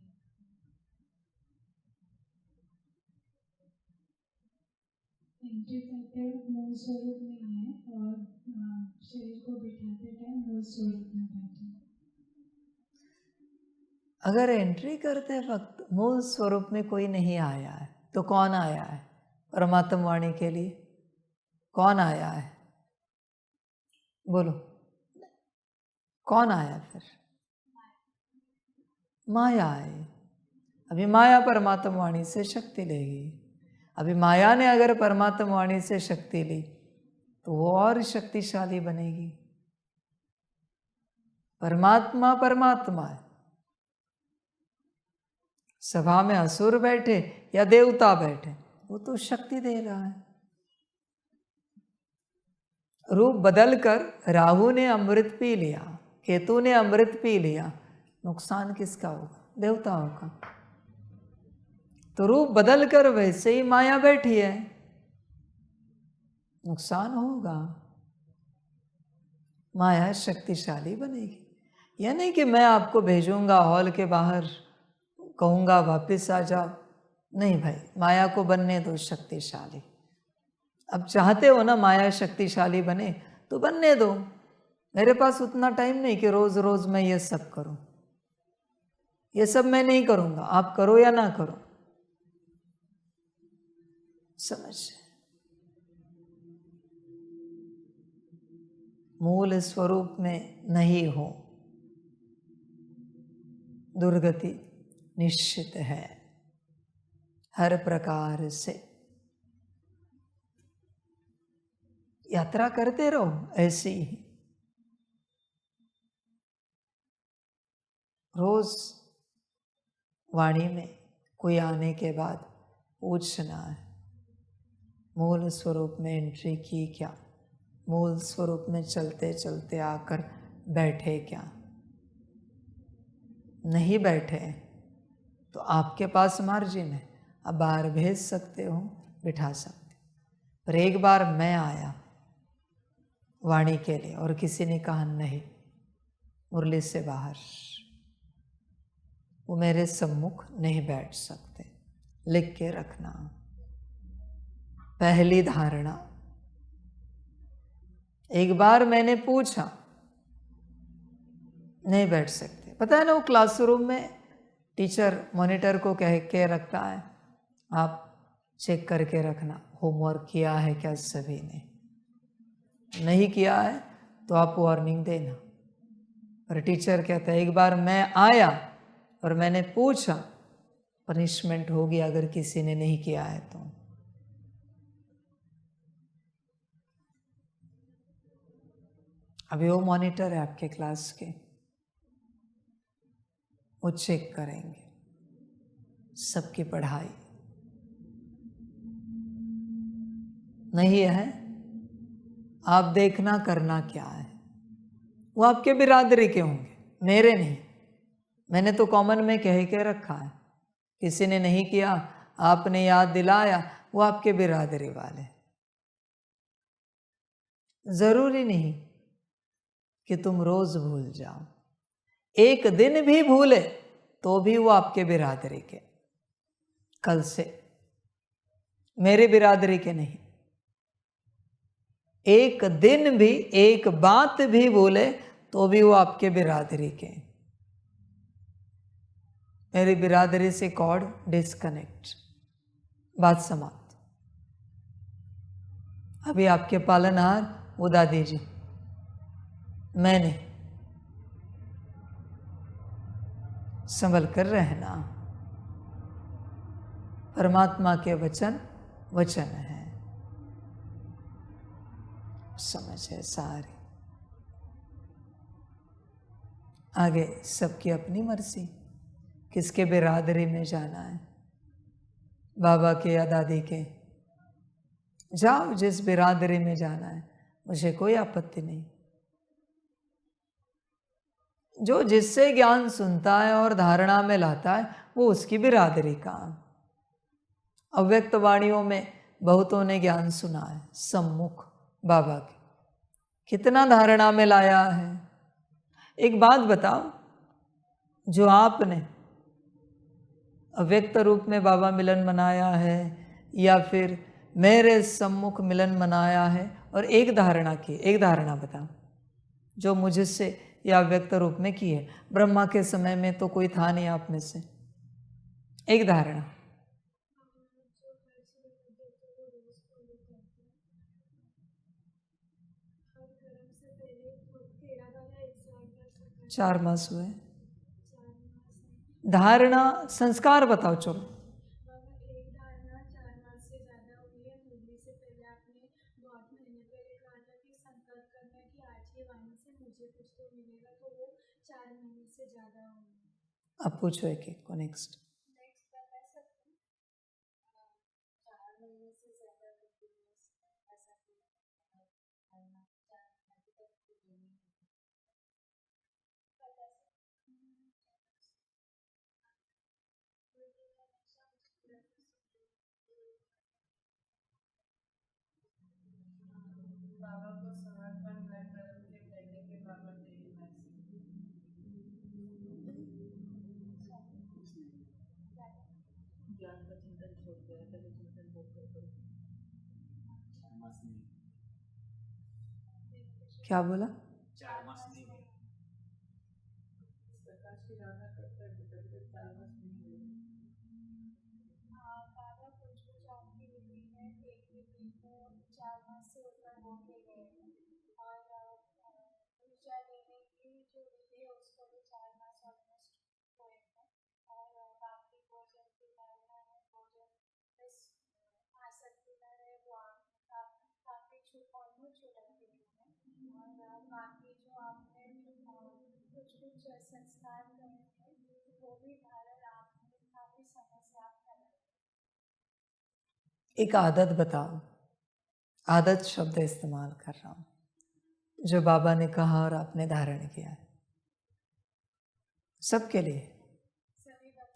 Speaker 5: एंट्री करते वक्त मूल स्वरूप में आए और शरीर को बिठाते टाइम मूल स्वरूप में बैठे।
Speaker 1: अगर एंट्री करते वक्त मूल स्वरूप में कोई नहीं आया है तो कौन आया है? परमात्मा वाणी के लिए कौन आया है? बोलो, कौन आया फिर? माया आई। अभी माया परमात्मा वाणी से शक्ति लेगी। अभी माया ने अगर परमात्मा वाणी से शक्ति ली तो वो और शक्तिशाली बनेगी। परमात्मा परमात्मा है। सभा में असुर बैठे या देवता बैठे, वो तो शक्ति दे रहा है। रूप बदलकर राहु ने अमृत पी लिया, केतु ने अमृत पी लिया, नुकसान किसका होगा? देवताओं का। तो रूप बदलकर वैसे ही माया बैठी है, नुकसान होगा। माया शक्तिशाली बनेगी। यह नहीं कि मैं आपको भेजूंगा हॉल के बाहर, कहूंगा वापस आ जाओ। नहीं भाई, माया को बनने दो शक्तिशाली। अब चाहते हो ना माया शक्तिशाली बने तो बनने दो। मेरे पास उतना टाइम नहीं कि रोज रोज मैं ये सब करूं। ये सब मैं नहीं करूंगा, आप करो या ना करो। समझ? मूल स्वरूप में नहीं हो, दुर्गति निश्चित है हर प्रकार से। यात्रा करते रहो ऐसी ही। रोज वाणी में कोई आने के बाद पूछना है, मूल स्वरूप में एंट्री की क्या? मूल स्वरूप में चलते चलते आकर बैठे क्या? नहीं बैठे तो आपके पास मार्जिन है, आप बाहर भेज सकते हो, बिठा सकते। पर एक बार मैं आया वाणी के लिए और किसी ने कहा नहीं, मुरली से बाहर, वो मेरे सम्मुख नहीं बैठ सकते। लिख के रखना। पहली धारणा। एक बार मैंने पूछा, नहीं बैठ सकते। पता है ना, वो क्लासरूम में टीचर मॉनिटर को कह के रखता है, आप चेक करके रखना होमवर्क किया है क्या सभी ने। नहीं किया है तो आप वार्निंग देना। और टीचर कहता है एक बार मैं आया और मैंने पूछा, पनिशमेंट होगी अगर किसी ने नहीं किया है तो। अभी वो मॉनिटर है आपके क्लास के, वो चेक करेंगे सबकी पढ़ाई। नहीं है, आप देखना करना क्या है। वो आपके बिरादरी के होंगे, मेरे नहीं। मैंने तो कॉमन में कह के रखा है, किसी ने नहीं किया, आपने याद दिलाया, वो आपके बिरादरी वाले। जरूरी नहीं कि तुम रोज भूल जाओ, एक दिन भी भूले तो भी वो आपके बिरादरी के। कल से मेरे बिरादरी के नहीं। एक दिन भी एक बात भी बोले तो भी वो आपके बिरादरी के। मेरी बिरादरी से कॉर्ड डिस्कनेक्ट, बात समाप्त। अभी आपके पालनहार वो दादी जी, मैंने संभल कर रहना। परमात्मा के वचन वचन है, समझ है सारी। आगे सबकी अपनी मर्जी, किसके बिरादरी में जाना है, बाबा के या दादी के, जाओ जिस बिरादरी में जाना है, मुझे कोई आपत्ति नहीं। जो जिससे ज्ञान सुनता है और धारणा में लाता है वो उसकी बिरादरी का। अव्यक्त वाणियों में बहुतों ने ज्ञान सुना है सम्मुख बाबा के, कितना धारणा में लाया है। एक बात बताओ, जो आपने अव्यक्त रूप में बाबा मिलन मनाया है या फिर मेरे सम्मुख मिलन मनाया है, और एक धारणा की, एक धारणा बताओ जो मुझसे या व्यक्त रूप में की है। ब्रह्मा के समय में तो कोई था नहीं आप में से, एक धारणा। चार मास हुए, धारणा संस्कार बताओ। चलो
Speaker 5: एक धारणा 4 मास से ज़्यादा हुई है। होली से पहले आपने बहुत महीने पहले कहा था कि संकल्प करना कि आज की वाणी से मुझे कुछ तो मिलेगा, तो वो 4 महीने से ज़्यादा हुई है।
Speaker 1: अब पूछो एक एक को। नेक्स्ट
Speaker 5: बता सकती हूँ 4 महीने से ज़्यादा ऐसा
Speaker 2: बाबा को समर्पण मैं कर्म के पहले के बाबा तेरी मर्जी। ज्ञान का चिंतन छोड़ दिया, पहले चिंतन बहुत करते।
Speaker 1: क्या बोला?
Speaker 6: 4 मास नहीं हुए।
Speaker 2: प्रकाश की राधा करता है, तब तक 4 मास नहीं हुए।
Speaker 3: बाबा कुछ कुछ आपकी विधि में एक विधि को 4 मास से ऊपर हो के गए हैं, और ऊर्जा देने की जो विधि है उसको भी 4 मास ऑलमोस्ट हुए हैं, और बाकी भोजन की धारणा है, भोजन बस आसक्ति न रहे, वो काफ़ी ऑलमोस्ट छुड़ाती है। और बाकी जो आपने कुछ कुछ संस्कार करे थे वो भी धारण आपने काफ़ी समय से आप कर रहे हैं।
Speaker 1: एक आदत बताओ, आदत शब्द इस्तेमाल कर रहा हूं, जो बाबा ने कहा और आपने धारण किया है सबके लिए।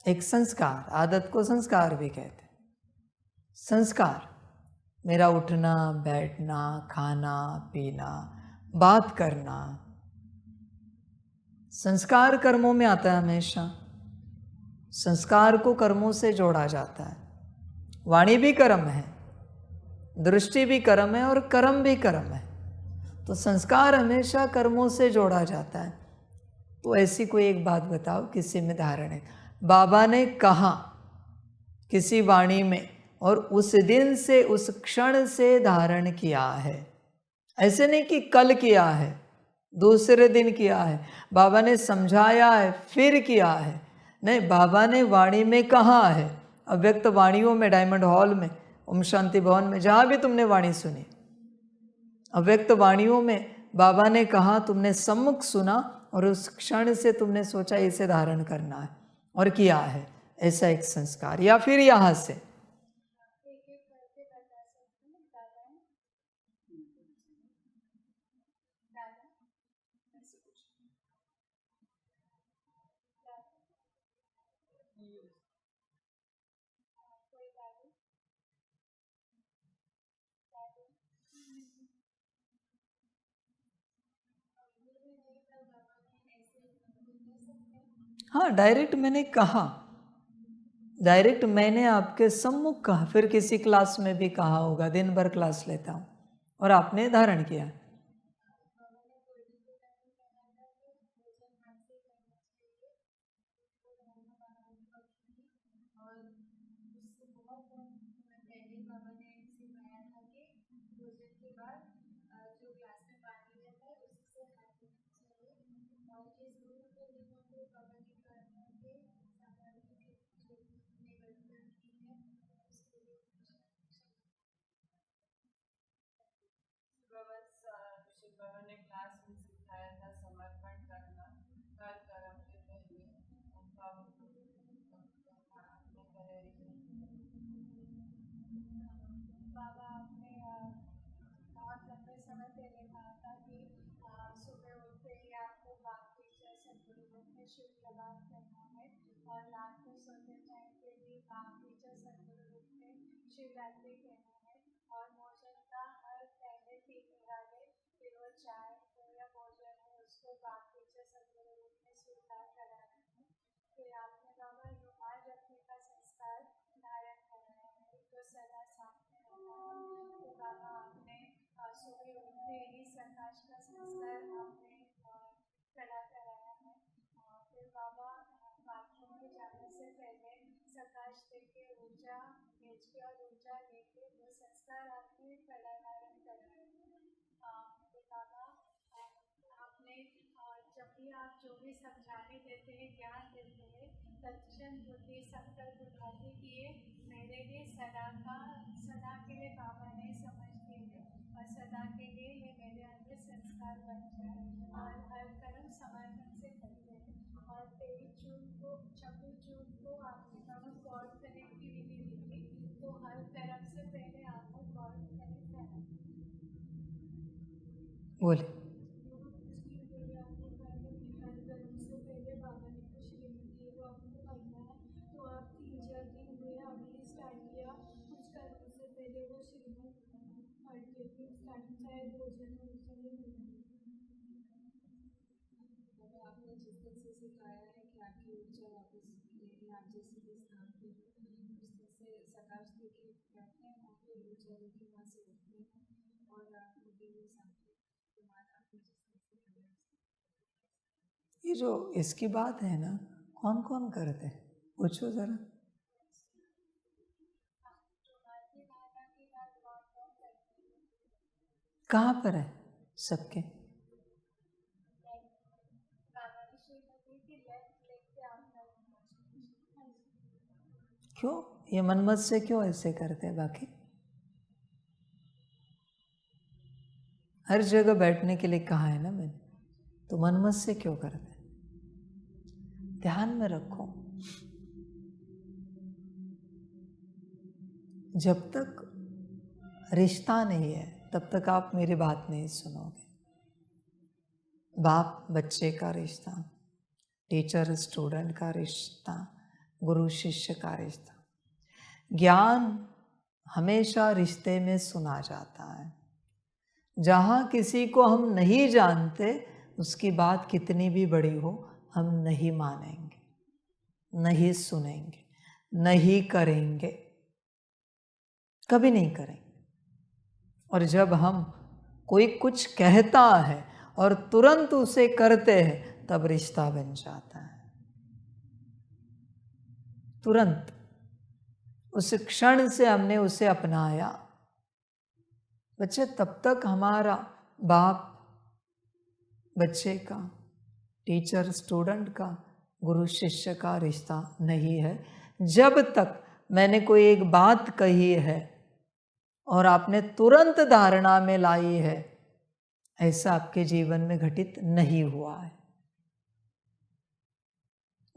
Speaker 1: एक संस्कार, आदत को संस्कार भी कहते हैं। संस्कार मेरा उठना बैठना, खाना पीना, बात करना, संस्कार कर्मों में आता है हमेशा। संस्कार को कर्मों से जोड़ा जाता है। वाणी भी कर्म है, दृष्टि भी कर्म है और कर्म भी कर्म है, तो संस्कार हमेशा कर्मों से जोड़ा जाता है। तो ऐसी कोई एक बात बताओ किसी में धारण है, बाबा ने कहा किसी वाणी में और उस दिन से उस क्षण से धारण किया है। ऐसे नहीं कि कल किया है, दूसरे दिन किया है, बाबा ने समझाया है फिर किया है, नहीं, बाबा ने वाणी में कहा है। अव्यक्त वाणियों में, डायमंड हॉल में, ओम शांति भवन में, जहाँ भी तुमने वाणी सुनी, अव्यक्त वाणियों में बाबा ने कहा, तुमने सम्मुख सुना और उस क्षण से तुमने सोचा इसे धारण करना है और किया है। ऐसा एक संस्कार। या फिर यहाँ से हाँ, डायरेक्ट मैंने कहा, डायरेक्ट मैंने आपके सम्मुख कहा, फिर किसी क्लास में भी कहा होगा, दिन भर क्लास लेता हूँ और आपने धारण किया।
Speaker 2: ऋषि बाबा ने क्लास में सिखाया था समर्पण करना हर कर्म के पहले, उनका आपने करे।
Speaker 3: बाबा आपने बहुत लंबे समय पहले कहा था कि सुबह उठते ही आपको बाप टीचर सदगुरु रूप में शिव प्रभात करना है और रात को सोते टाइम पे भी बाप टीचर सदगुरु रूप में शिवरात्रि कहना है और भोजन का हर पहले 3 निराले फिर वो चाय या भोजन है उसको बाप टीचर सदगुरु रूप में स्वीकार कराना है। फिर आपने बाबा रुमाल रखने का संस्कार धारण कराया है तो सदा साथ में रखना है। तो बाबा आपने सुबह उठते ही प्रकाश का संस्कार आपने खड़ा कराया है। फिर बाबा बाथरूम में जाने से पहले प्रकाश देके ऊर्जा भेज के और ऊर्जा लेके वो संस्कार आपने खड़ा धारण कराया है। फिर बाबा आपने जब भी आप जो भी समझाने देते हैं ज्ञान देते हैं तत्क्षण बुद्धि संकल्प उठाते कि ये मेरे लिए सदा के लिए बाबा ने समझ दिए हैं और सदा के लिए ये मेरे अंदर संस्कार बन जाए और हर कर्म समर्पण से करते हैं। और 26 जून को आपने बाबा गॉड कनेक्टिविटी लिखी तो हर कर्म से पहले आपको गॉड कनेक्ट करना
Speaker 1: बोले।
Speaker 3: आपने जिस दिन से सिखाया है कि आपकी ऊर्जा वापस आप जैसे भी स्थान पे उस दिन से प्रकाश देके बैठते हैं और फिर ऊर्जा लेके वहाँ से उठते हैं और बुद्धि सामने तुम्हारा आपने जिस दिन से सिखाया।
Speaker 1: ये जो इसकी बात है ना, कौन कौन करते हैं पूछो जरा। कहाँ पर है सबके? क्यों ये मनमत से क्यों ऐसे करते हैं? बाकी हर जगह बैठने के लिए कहा है ना मैंने, तो मनमत से क्यों करते हैं? ध्यान में रखो, जब तक रिश्ता नहीं है तब तक आप मेरी बात नहीं सुनोगे। बाप बच्चे का रिश्ता, टीचर स्टूडेंट का रिश्ता, गुरु शिष्य का रिश्ता, ज्ञान हमेशा रिश्ते में सुना जाता है। जहाँ किसी को हम नहीं जानते उसकी बात कितनी भी बड़ी हो हम नहीं मानेंगे, नहीं सुनेंगे, नहीं करेंगे, कभी नहीं करेंगे। और जब हम कोई कुछ कहता है और तुरंत उसे करते हैं तब रिश्ता बन जाता है। तुरंत उस क्षण से हमने उसे अपनाया। बच्चे, तब तक हमारा बाप बच्चे का, टीचर स्टूडेंट का, गुरु शिष्य का रिश्ता नहीं है। जब तक मैंने कोई एक बात कही है और आपने तुरंत धारणा में लाई है, ऐसा आपके जीवन में घटित नहीं हुआ है।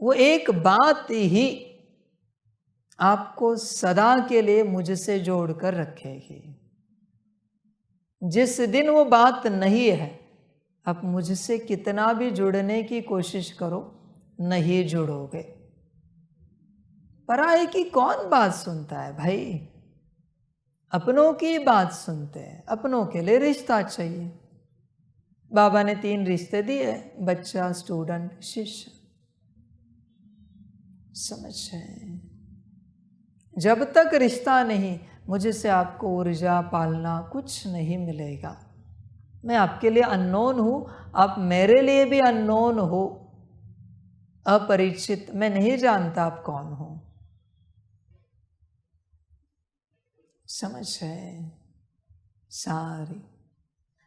Speaker 1: वो एक बात ही आपको सदा के लिए मुझसे जोड़कर रखेगी। जिस दिन वो बात नहीं है, आप मुझसे कितना भी जुड़ने की कोशिश करो, नहीं जुड़ोगे। पराये की कौन बात सुनता है भाई? अपनों की बात सुनते हैं। अपनों के लिए रिश्ता चाहिए। बाबा ने 3 रिश्ते दिए, बच्चा, स्टूडेंट, शिष्य। समझ रहे हैं? जब तक रिश्ता नहीं मुझसे आपको ऊर्जा पालना कुछ नहीं मिलेगा। मैं आपके लिए अननोन हूँ, आप मेरे लिए भी अननोन हो, अपरिचित। मैं नहीं जानता आप कौन हो। समझ है? सारी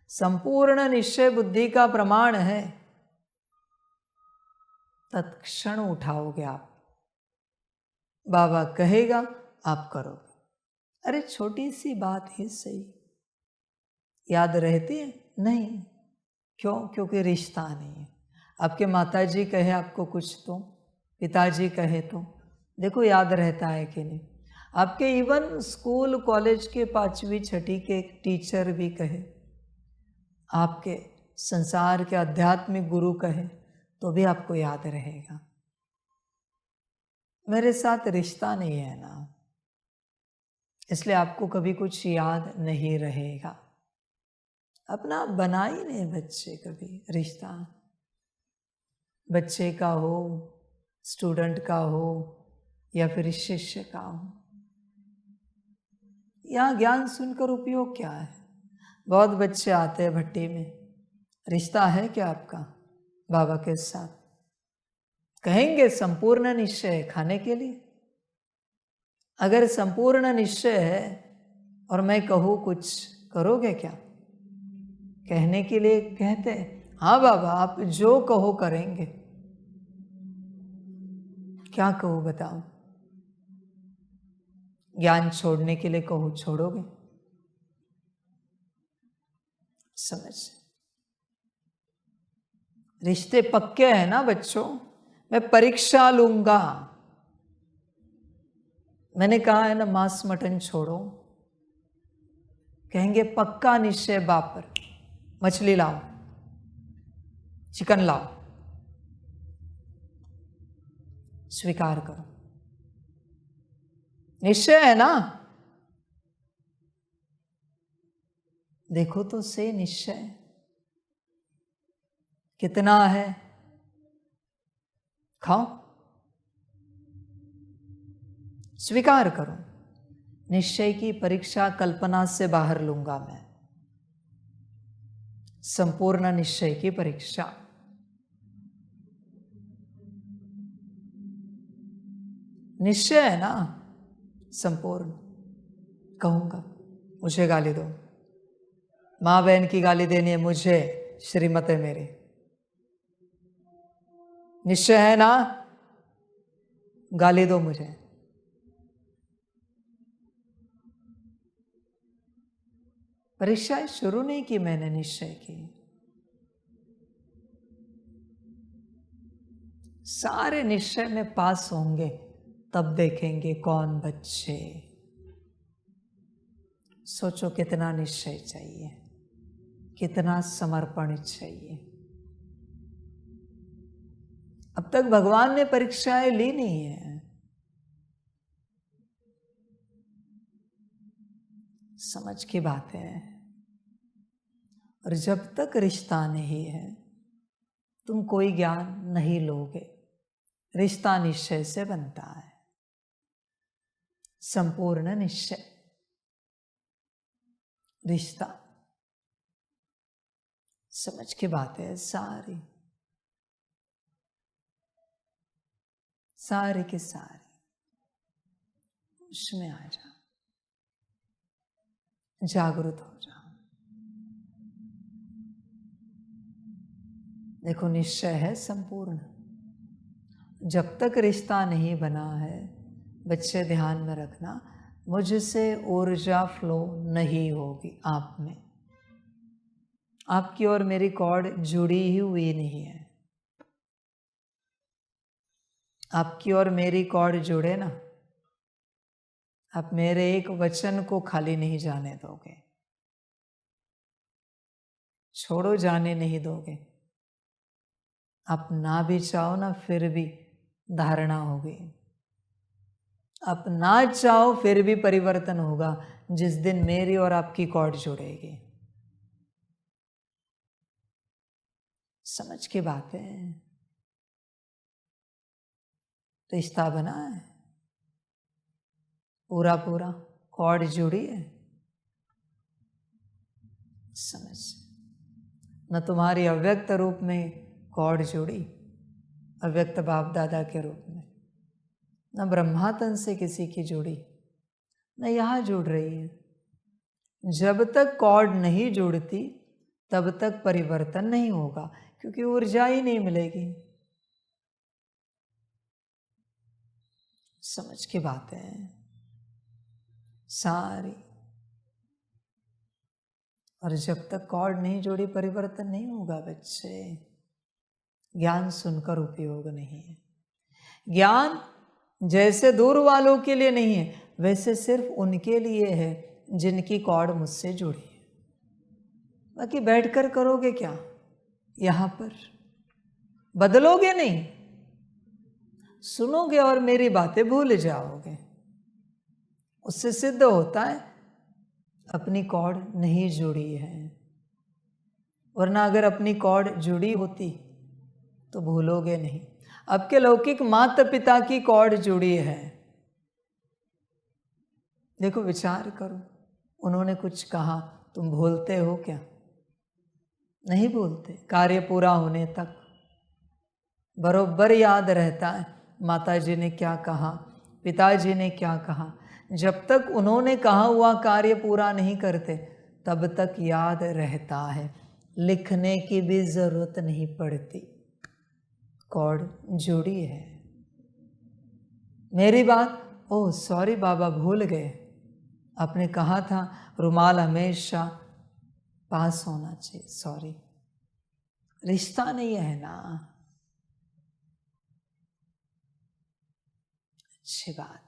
Speaker 1: संपूर्ण निश्चय बुद्धि का प्रमाण है। तत्क्षण उठाओगे आप, बाबा कहेगा आप करोगे। अरे छोटी सी बात ही सही, याद रहती है? नहीं। क्यों? क्योंकि रिश्ता नहीं है। आपके माताजी कहे आपको कुछ तो, पिताजी कहे तो देखो याद रहता है कि नहीं। आपके इवन स्कूल कॉलेज के 5वीं 6ठी के टीचर भी कहे, आपके संसार के आध्यात्मिक गुरु कहे, तो भी आपको याद रहेगा। मेरे साथ रिश्ता नहीं है ना, इसलिए आपको कभी कुछ याद नहीं रहेगा। अपना बना ही नहीं बच्चे कभी रिश्ता, बच्चे का हो, स्टूडेंट का हो या फिर शिष्य का हो। यहाँ ज्ञान सुनकर उपयोग क्या है? बहुत बच्चे आते हैं भट्टी में, रिश्ता है क्या आपका बाबा के साथ? कहेंगे संपूर्ण निश्चय है खाने के लिए। अगर संपूर्ण निश्चय है और मैं कहूँ कुछ, करोगे क्या? कहने के लिए कहते हैं हाँ बाबा आप जो कहो करेंगे। क्या कहूँ बताओ? ज्ञान छोड़ने के लिए कहूँ, छोड़ोगे? समझ? रिश्ते पक्के हैं ना बच्चों। मैं परीक्षा लूंगा। मैंने कहा है ना मांस मटन छोड़ो, कहेंगे पक्का निश्चय बाप पर, मछली लाओ, चिकन लाओ, स्वीकार करो। निश्चय है ना? देखो तो से निश्चय कितना है। खाओ, स्वीकार करो। निश्चय की परीक्षा कल्पना से बाहर लूंगा मैं, संपूर्ण निश्चय की परीक्षा। निश्चय है ना संपूर्ण। कहूंगा मुझे गाली दो, माँ बहन की गाली देनी है मुझे, श्रीमत है मेरी। निश्चय है ना? गाली दो मुझे। परीक्षाएं शुरू नहीं की मैंने, निश्चय की। सारे निश्चय में पास होंगे तब देखेंगे कौन बच्चे। सोचो कितना निश्चय चाहिए, कितना समर्पण चाहिए। अब तक भगवान ने परीक्षाएं ली नहीं है। समझ की बात है। और जब तक रिश्ता नहीं है तुम कोई ज्ञान नहीं लोगे। रिश्ता निश्चय से बनता है, संपूर्ण निश्चय। रिश्ता समझ की बात है। सारी सारी की सारी उसमें आ जाओ, जागृत हो जाओ। देखो निश्चय है संपूर्ण। जब तक रिश्ता नहीं बना है बच्चे ध्यान में रखना, मुझसे ऊर्जा फ्लो नहीं होगी आप में। आपकी और मेरी कॉर्ड जुड़ी ही हुई नहीं है। आपकी और मेरी कॉर्ड जुड़े ना, आप मेरे एक वचन को खाली नहीं जाने दोगे, छोड़ो जाने नहीं दोगे। आप ना भी चाहो ना फिर भी धारणा होगी, आप ना चाहो फिर भी परिवर्तन होगा जिस दिन मेरी और आपकी कॉर्ड जुड़ेगी। समझ की बात है। रिश्ता बना है पूरा पूरा, कॉर्ड जुड़ी है? समझ, न तुम्हारी अव्यक्त रूप में कॉर्ड जुड़ी, अव्यक्त बाप दादा के रूप में, न ब्रह्मातन से किसी की जुड़ी, न यहाँ जुड़ रही है। जब तक कॉर्ड नहीं जुड़ती तब तक परिवर्तन नहीं होगा, क्योंकि ऊर्जा ही नहीं मिलेगी। समझ की बातें सारी। और जब तक कॉर्ड नहीं जुड़ी परिवर्तन नहीं होगा बच्चे। ज्ञान सुनकर उपयोग नहीं है। ज्ञान जैसे दूर वालों के लिए नहीं है, वैसे सिर्फ उनके लिए है जिनकी कॉर्ड मुझसे जुड़ी है। बाकी बैठकर करोगे क्या? यहाँ पर बदलोगे नहीं, सुनोगे और मेरी बातें भूल जाओगे। उससे सिद्ध होता है अपनी कॉर्ड नहीं जुड़ी है। वरना अगर अपनी कॉर्ड जुड़ी होती तो भूलोगे नहीं। अब के लौकिक माता पिता की कॉर्ड जुड़ी है। देखो, विचार करो, उन्होंने कुछ कहा, तुम भूलते हो क्या? नहीं भूलते। कार्य पूरा होने तक बरोबर याद रहता है माताजी ने क्या कहा, पिताजी ने क्या कहा। जब तक उन्होंने कहा हुआ कार्य पूरा नहीं करते तब तक याद रहता है, लिखने की भी जरूरत नहीं पड़ती। कॉर्ड जुड़ी है। मेरी बात, ओह सॉरी बाबा, भूल गए, आपने कहा था रुमाल हमेशा पास होना चाहिए, सॉरी। रिश्ता नहीं है ना। अच्छी बात।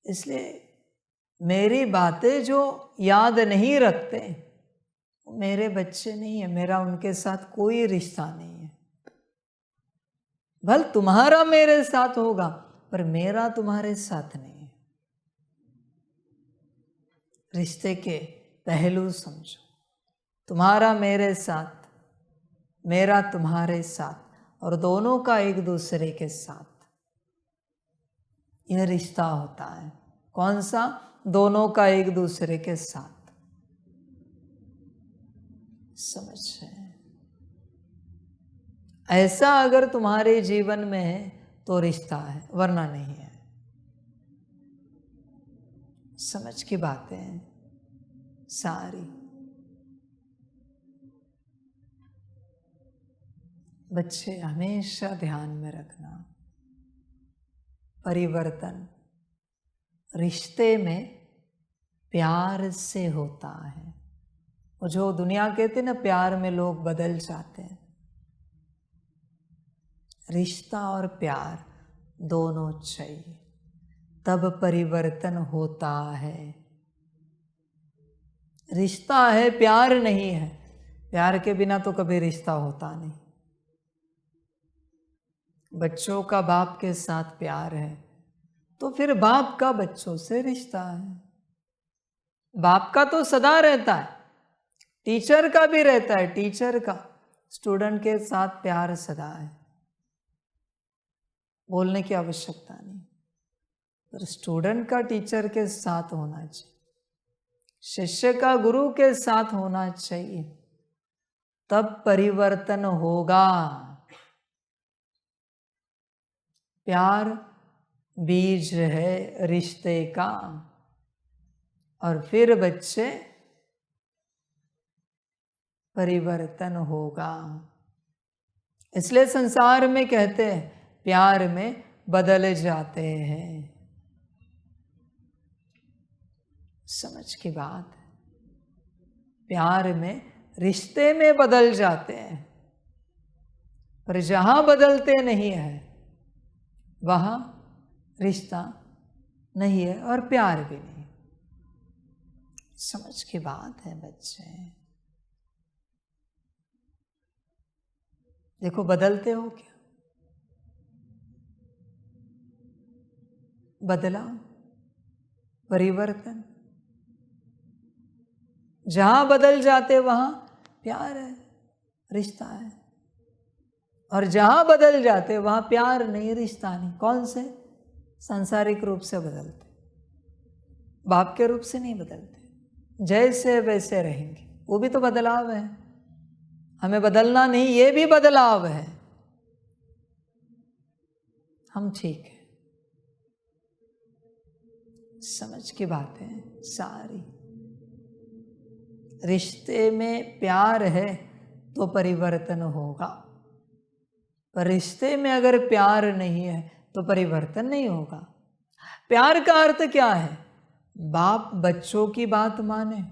Speaker 1: इसलिए मेरी बातें जो याद नहीं रखते वो मेरे बच्चे नहीं है, मेरा उनके साथ कोई रिश्ता नहीं है। भल तुम्हारा मेरे साथ होगा पर मेरा तुम्हारे साथ नहीं है। रिश्ते के पहलू समझो, तुम्हारा मेरे साथ, मेरा तुम्हारे साथ, और दोनों का एक दूसरे के साथ यह रिश्ता होता है। कौन सा? दोनों का एक दूसरे के साथ। समझ रहे? ऐसा अगर तुम्हारे जीवन में है तो रिश्ता है, वरना नहीं है। समझ की बातें सारी। बच्चे हमेशा ध्यान में रखना, परिवर्तन रिश्ते में प्यार से होता है। और जो दुनिया कहते ना प्यार में लोग बदल जाते हैं, रिश्ता और प्यार दोनों चाहिए, तब परिवर्तन होता है। रिश्ता है, प्यार नहीं है। प्यार के बिना तो कभी रिश्ता होता नहीं। बच्चों का बाप के साथ प्यार है तो फिर बाप का बच्चों से रिश्ता है। बाप का तो सदा रहता है, टीचर का भी रहता है। टीचर का स्टूडेंट के साथ प्यार सदा है, बोलने की आवश्यकता नहीं। पर स्टूडेंट का टीचर के साथ होना चाहिए, शिष्य का गुरु के साथ होना चाहिए, तब परिवर्तन होगा। प्यार बीज है रिश्ते का, और फिर बच्चे परिवर्तन होगा। इसलिए संसार में कहते हैं प्यार में बदल जाते हैं। समझ की बात है। प्यार में, रिश्ते में बदल जाते हैं, पर जहां बदलते नहीं है वहां रिश्ता नहीं है और प्यार भी नहीं। समझ की बात है बच्चे। देखो, बदलते हो क्या? बदलाव, परिवर्तन। जहां बदल जाते वहां प्यार है, रिश्ता है, और जहां बदल जाते वहां प्यार नहीं, रिश्ता नहीं। कौन से? सांसारिक रूप से बदलते। बाप के रूप से नहीं बदलते, जैसे वैसे रहेंगे। वो भी तो बदलाव है, हमें बदलना नहीं, ये भी बदलाव है। हम ठीक है, समझ की बात है सारी। रिश्ते में प्यार है तो परिवर्तन होगा, पर रिश्ते में अगर प्यार नहीं है तो परिवर्तन नहीं होगा। प्यार का अर्थ क्या है? बाप बच्चों की बात माने,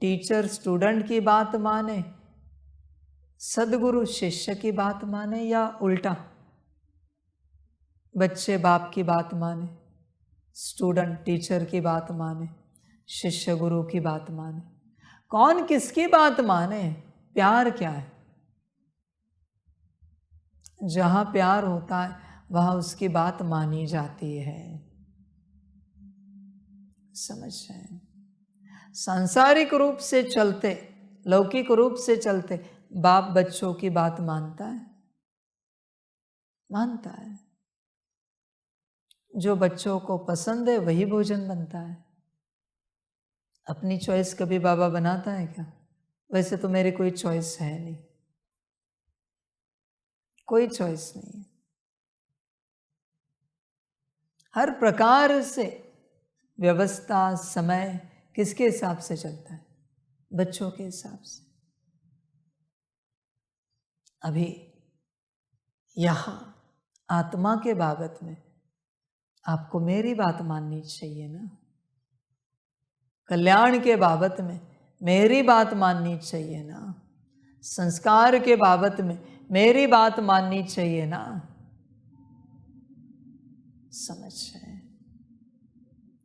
Speaker 1: टीचर स्टूडेंट की बात माने, सदगुरु शिष्य की बात माने, या उल्टा बच्चे बाप की बात माने, स्टूडेंट टीचर की बात माने, शिष्य गुरु की बात माने। कौन किसकी बात माने? प्यार क्या है? जहां प्यार होता है वहां उसकी बात मानी जाती है। समझ रहे? सांसारिक रूप से चलते, लौकिक रूप से चलते, बाप बच्चों की बात मानता है? मानता है। जो बच्चों को पसंद है वही भोजन बनता है। अपनी चॉइस कभी बाबा बनाता है क्या? वैसे तो मेरी कोई चॉइस है नहीं, कोई चॉइस नहीं है। हर प्रकार से व्यवस्था, समय किसके हिसाब से चलता है? बच्चों के हिसाब से। अभी यहां आत्मा के बाबत में आपको मेरी बात माननी चाहिए ना। कल्याण के बाबत में मेरी बात माननी चाहिए ना। संस्कार के बाबत में मेरी बात माननी चाहिए ना। समझ रहे?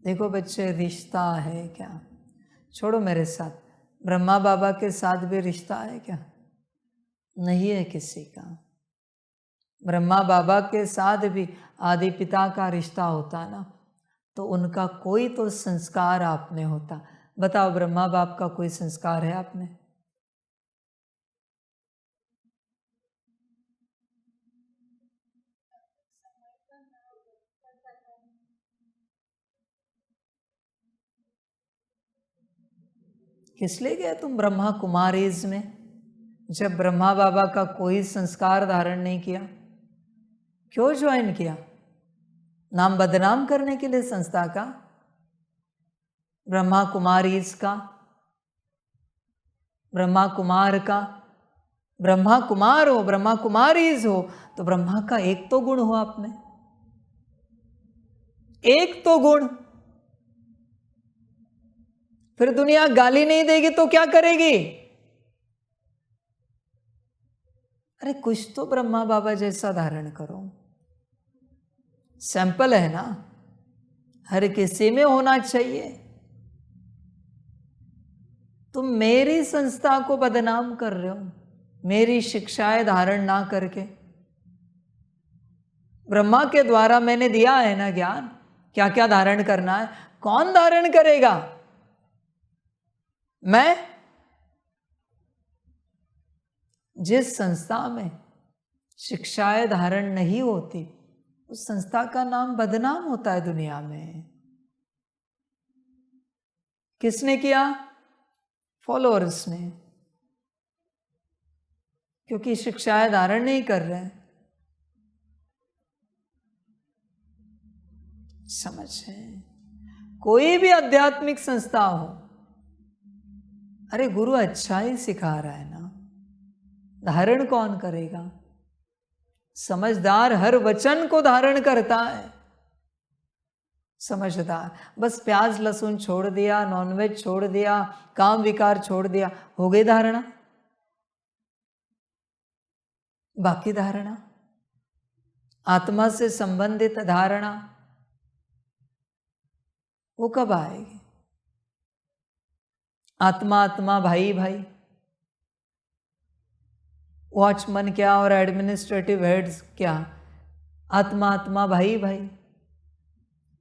Speaker 1: देखो बच्चे, रिश्ता है क्या? छोड़ो मेरे साथ, ब्रह्मा बाबा के साथ भी रिश्ता है क्या? नहीं है किसी का। ब्रह्मा बाबा के साथ भी आदि पिता का रिश्ता होता ना, तो उनका कोई तो संस्कार आपने होता। बताओ, ब्रह्मा बाप का कोई संस्कार है आपने? किस लिए गए तुम ब्रह्मा कुमारीज में, जब ब्रह्मा बाबा का कोई संस्कार धारण नहीं किया? क्यों ज्वाइन किया? नाम बदनाम करने के लिए संस्था का, ब्रह्मा कुमारीज का, ब्रह्मा कुमार का। ब्रह्मा कुमार हो, ब्रह्मा कुमारीज हो, तो ब्रह्मा का एक तो गुण हो आप में, एक तो गुण। फिर दुनिया गाली नहीं देगी तो क्या करेगी? अरे कुछ तो ब्रह्मा बाबा जैसा धारण करो। सैंपल है ना, हर किसी में होना चाहिए। तुम मेरी संस्था को बदनाम कर रहे हो, मेरी शिक्षाएं धारण ना करके। ब्रह्मा के द्वारा मैंने दिया है ना ज्ञान, क्या क्या धारण करना है। कौन धारण करेगा? मैं? जिस संस्था में शिक्षाएं धारण नहीं होती, उस संस्था का नाम बदनाम होता है दुनिया में। किसने किया? फॉलोअर्स ने, क्योंकि शिक्षाएं धारण नहीं कर रहे हैं। समझे? कोई भी आध्यात्मिक संस्था हो, अरे गुरु अच्छा ही सिखा रहा है ना, धारण कौन करेगा? समझदार हर वचन को धारण करता है। समझदार बस प्याज लहसुन छोड़ दिया, नॉनवेज छोड़ दिया, काम विकार छोड़ दिया, हो गई धारणा। बाकी धारणा, आत्मा से संबंधित धारणा, वो कब आएगी? आत्मा आत्मा, भाई भाई। वॉचमैन क्या और एडमिनिस्ट्रेटिव हेड्स क्या? आत्मा आत्मा, भाई भाई।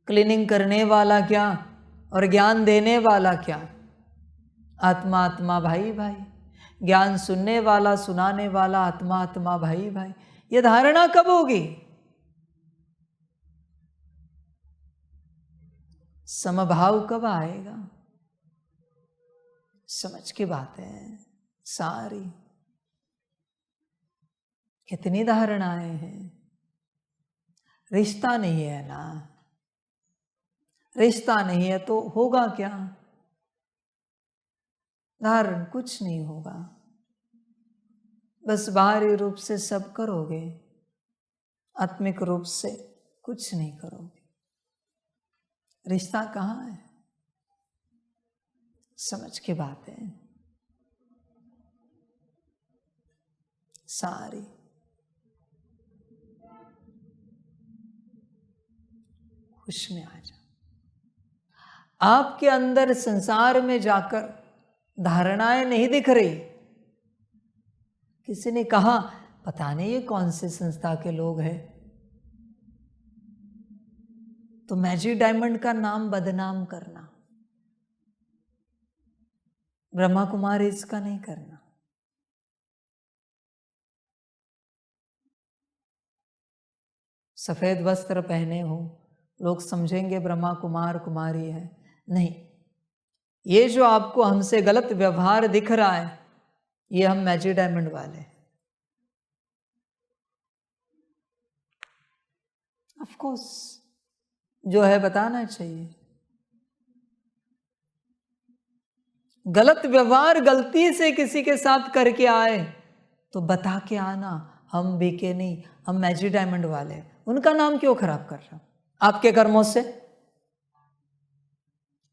Speaker 1: क्लीनिंग करने वाला क्या और ज्ञान देने वाला क्या? आत्मा आत्मा, भाई भाई। ज्ञान सुनने वाला, सुनाने वाला, आत्मा आत्मा, भाई भाई। ये धारणा कब होगी? समभाव कब आएगा? समझ की बात है सारी। कितनी धारणाएं हैं। रिश्ता नहीं है ना, रिश्ता नहीं है तो होगा क्या? धारण कुछ नहीं होगा, बस बाहरी रूप से सब करोगे, आत्मिक रूप से कुछ नहीं करोगे। रिश्ता कहाँ है? समझ की बात है सारी। होश में आ जाओ। आपके अंदर संसार में जाकर धारणाएं नहीं दिख रही। किसी ने कहा पता नहीं ये कौन से संस्था के लोग हैं, तो मैजिक डायमंड का नाम बदनाम करना, ब्रह्मा कुमारी इसका नहीं करना। सफेद वस्त्र पहने हो, लोग समझेंगे ब्रह्मा कुमार कुमारी है। नहीं, ये जो आपको हमसे गलत व्यवहार दिख रहा है, ये हम मैजिक डायमंड वाले। ऑफ कोर्स जो है बताना चाहिए। गलत व्यवहार गलती से किसी के साथ करके आए तो बता के आना, हम बीके नहीं, हम मैजिक डायमंड वाले। उनका नाम क्यों खराब कर रहा? आपके कर्मों से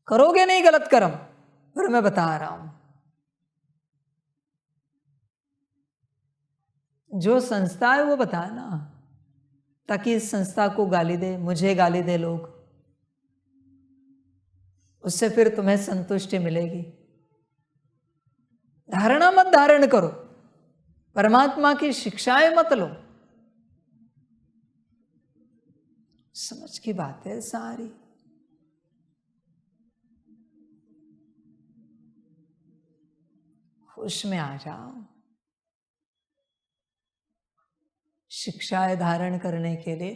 Speaker 1: करोगे नहीं गलत कर्म, पर मैं बता रहा हूं, जो संस्था है वो बताना, ताकि इस संस्था को गाली दे, मुझे गाली दे लोग, उससे फिर तुम्हें संतुष्टि मिलेगी। धारणा मत धारण करो, परमात्मा की शिक्षाएं मत लो। समझ की बात है सारी। होश में आ जाओ। शिक्षाएं धारण करने के लिए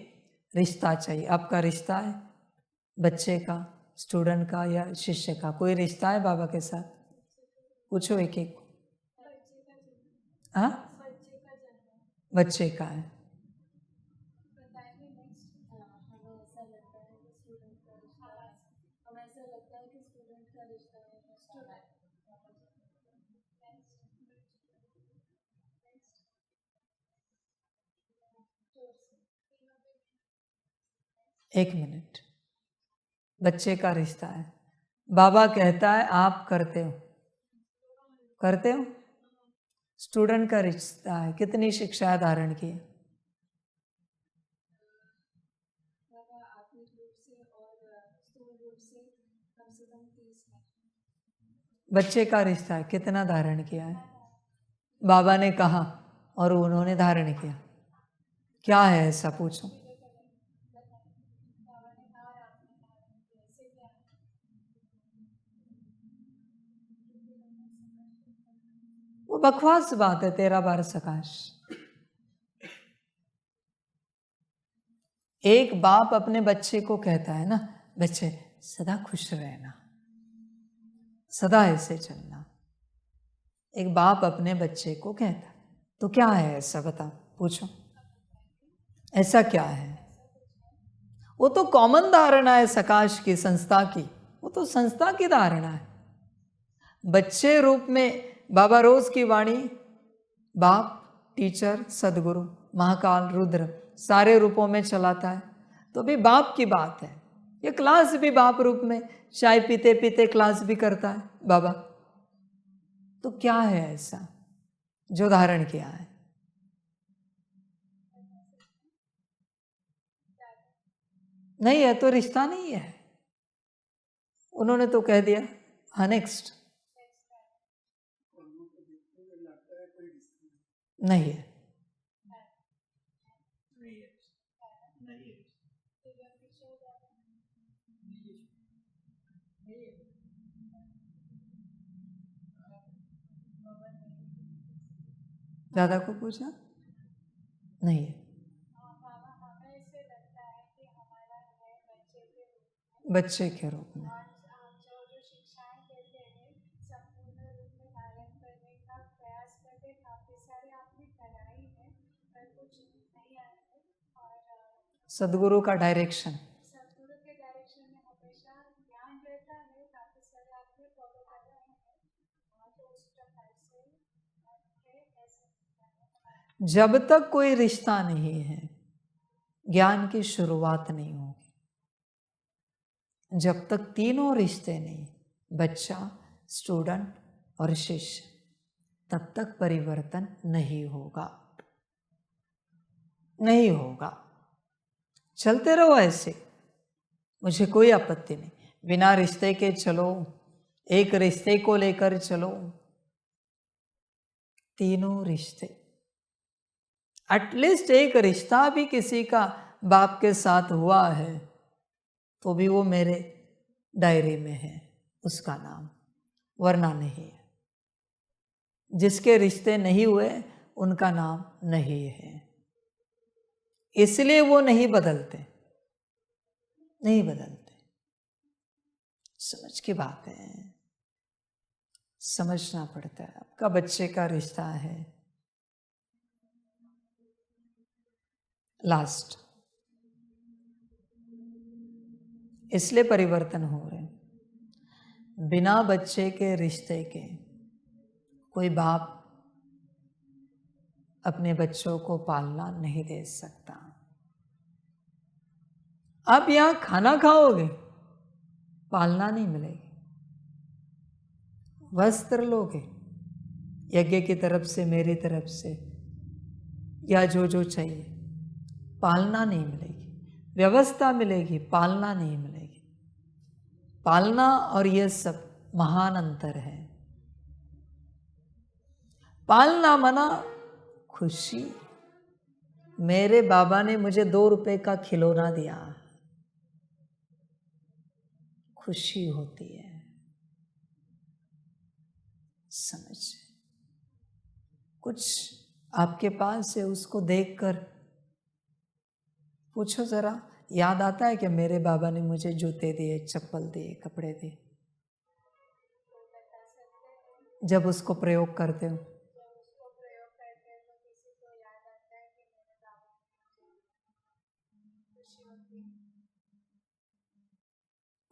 Speaker 1: रिश्ता चाहिए। आपका रिश्ता है बच्चे का, स्टूडेंट का या शिष्य का? कोई रिश्ता है बाबा के साथ? पूछो एक एक। हाँ, बच्चे का है। एक मिनट, बच्चे का रिश्ता है। बाबा कहता है आप करते हो, करते हो। स्टूडेंट का रिश्ता है, कितनी शिक्षा धारण की है? बच्चे का रिश्ता है, कितना धारण किया है? बाबा ने कहा और उन्होंने धारण किया। क्या है ऐसा? पूछो। वो बकवास बात है, 13 बार सकाश। एक बाप अपने बच्चे को कहता है ना, बच्चे सदा खुश रहना, सदा ऐसे चलना। एक बाप अपने बच्चे को कहता है, तो क्या है ऐसा? बता, पूछो ऐसा क्या है? वो तो कॉमन धारणा है सकाश की, संस्था की। वो तो संस्था की धारणा है। बच्चे रूप में बाबा रोज की वाणी, बाप, टीचर, सदगुरु, महाकाल, रुद्र सारे रूपों में चलाता है, तो भी बाप की बात है। ये क्लास भी बाप रूप में चाय पीते पीते क्लास भी करता है बाबा। तो क्या है ऐसा जो धारण किया है? नहीं है तो रिश्ता नहीं है। उन्होंने तो कह दिया। हाँ, नेक्स्ट। नहीं है। दादा को पूछा, नहीं है। बच्चे के रूप में।
Speaker 3: जो शिक्षाएं देते हैं संपूर्ण रूप में पालन करने का प्रयास करते, काफी सारे आपने कराई है पर कुछ नहीं आए हैं। और
Speaker 1: सदगुरु का डायरेक्शन,
Speaker 3: सदगुरु के डायरेक्शन में हमेशा ज्ञान रहता है, काफी सारे आपने फॉलो कर रहे हैं तो उस प्रकार से है ऐसे।
Speaker 1: जब तक कोई रिश्ता नहीं है ज्ञान की शुरुआत नहीं होगी। जब तक तीनों रिश्ते नहीं, बच्चा, स्टूडेंट और शिष्य, तब तक परिवर्तन नहीं होगा, नहीं होगा। चलते रहो ऐसे, मुझे कोई आपत्ति नहीं। बिना रिश्ते के चलो, एक रिश्ते को लेकर चलो, तीनों रिश्ते, एटलीस्ट एक रिश्ता भी किसी का बाप के साथ हुआ है तो भी वो मेरे डायरी में है उसका नाम, वरना नहीं है। जिसके रिश्ते नहीं हुए उनका नाम नहीं है, इसलिए वो नहीं बदलते, नहीं बदलते। समझ की बात है, समझना पड़ता है। आपका बच्चे का रिश्ता है, लास्ट, इसलिए परिवर्तन हो रहे हैं। बिना बच्चे के रिश्ते के कोई बाप अपने बच्चों को पालना नहीं दे सकता। आप यहां खाना खाओगे, पालना नहीं मिलेगी। वस्त्र लोगे यज्ञ की तरफ से, मेरी तरफ से, या जो जो चाहिए, पालना नहीं मिलेगी। व्यवस्था मिलेगी, पालना नहीं मिलेगी। पालना और ये सब महान अंतर है। पालना मना खुशी। मेरे बाबा ने मुझे 2 रुपए का खिलौना दिया, खुशी होती है। समझ, कुछ आपके पास है, उसको देखकर पूछो जरा, याद आता है कि मेरे बाबा ने मुझे जूते दिए, चप्पल दिए, कपड़े दिए? जब उसको प्रयोग करते हो,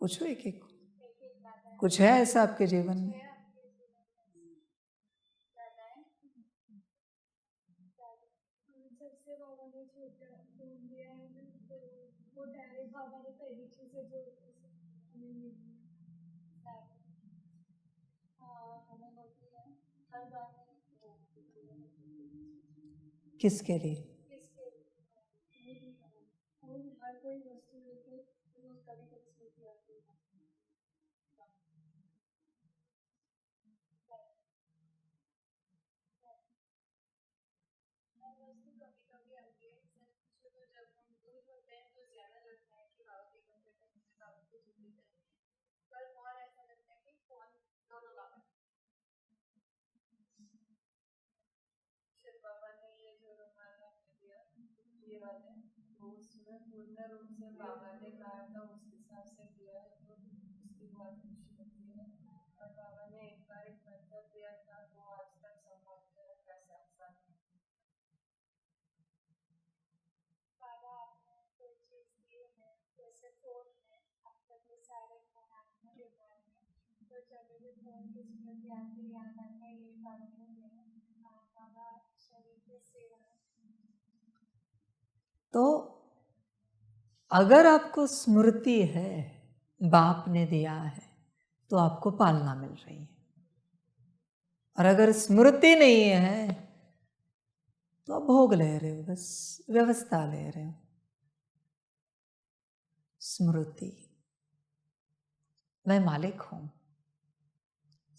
Speaker 1: पूछो एक एक। कुछ है ऐसा आपके जीवन में?
Speaker 5: सबसे बाबा ने छोटा ढूंढ दिया है ना, तो वो डायरेक्ट बाबा ने पहली चीजें जो हमें मिली हमें होती है हर बार
Speaker 1: किसके लिए?
Speaker 5: किसके और हर कोई वस्तु लेके तो कभी कभी स्मृति आती है। वस्तु कभी कभी आती है, सच पूछो तो जब हम दूर होते हैं तो ज्यादा लगता है कि बाबा के कमरे तक मुझे बाबा को जल्दी चाहिए, पर और ऐसा लगता है कि कौन दोनों बाबा शिव बाबा ने ये जो रुमाल हमें दिया, ये वाले, वो उसमें पूर्ण रूप से बाबा ने कहा था उस हिसाब से दिया है, तो उसकी बहुत खुशी होती है। और बाबा ने एक बार एक मंत्र दिया था, वो आज तक संभाल कर रखा है 7 साल।
Speaker 3: बाबा आपने कोई चीज दी है, जैसे फोन में अब तक ये सारे बनाने के बारे में, तो जब भी फोन की स्मृति आती है, याद आता है ये बातें हैं, बाबा शरीर की सेवा।
Speaker 1: तो अगर आपको स्मृति है, बाप ने दिया है, तो आपको पालना मिल रही है। और अगर स्मृति नहीं है तो आप भोग ले रहे हो, बस व्यवस्था ले रहे हो। स्मृति, मैं मालिक हूं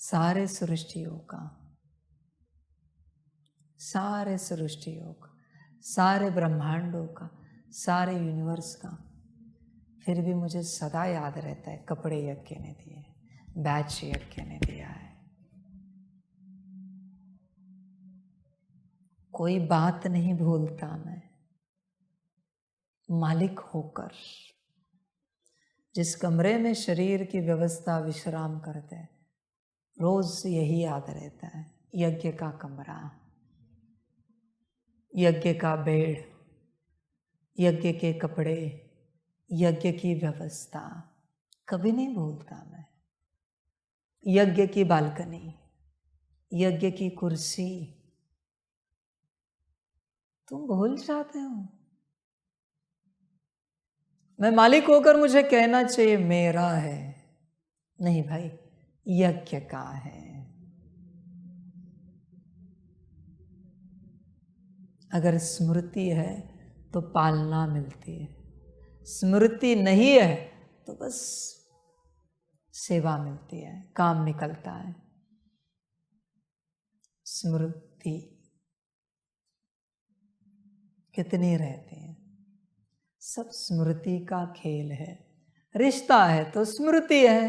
Speaker 1: सारे सृष्टियों का, सारे सृष्टियों का, सारे ब्रह्मांडों का, सारे यूनिवर्स का। फिर भी मुझे सदा याद रहता है, कपड़े यज्ञ ने दिए, बैच यज्ञ ने दिया है। कोई बात नहीं भूलता मैं, मालिक होकर। जिस कमरे में शरीर की व्यवस्था विश्राम करते हैं, रोज यही याद रहता है, यज्ञ का कमरा, यज्ञ का बेड, यज्ञ के कपड़े, यज्ञ की व्यवस्था। कभी नहीं भूलता मैं। यज्ञ की बालकनी, यज्ञ की कुर्सी, तुम भूल जाते हो। मैं मालिक होकर मुझे कहना चाहिए मेरा है, नहीं भाई, यज्ञ का है। अगर स्मृति है तो पालना मिलती है, स्मृति नहीं है तो बस सेवा मिलती है, काम निकलता है। स्मृति कितनी रहती है, सब स्मृति का खेल है। रिश्ता है तो स्मृति है।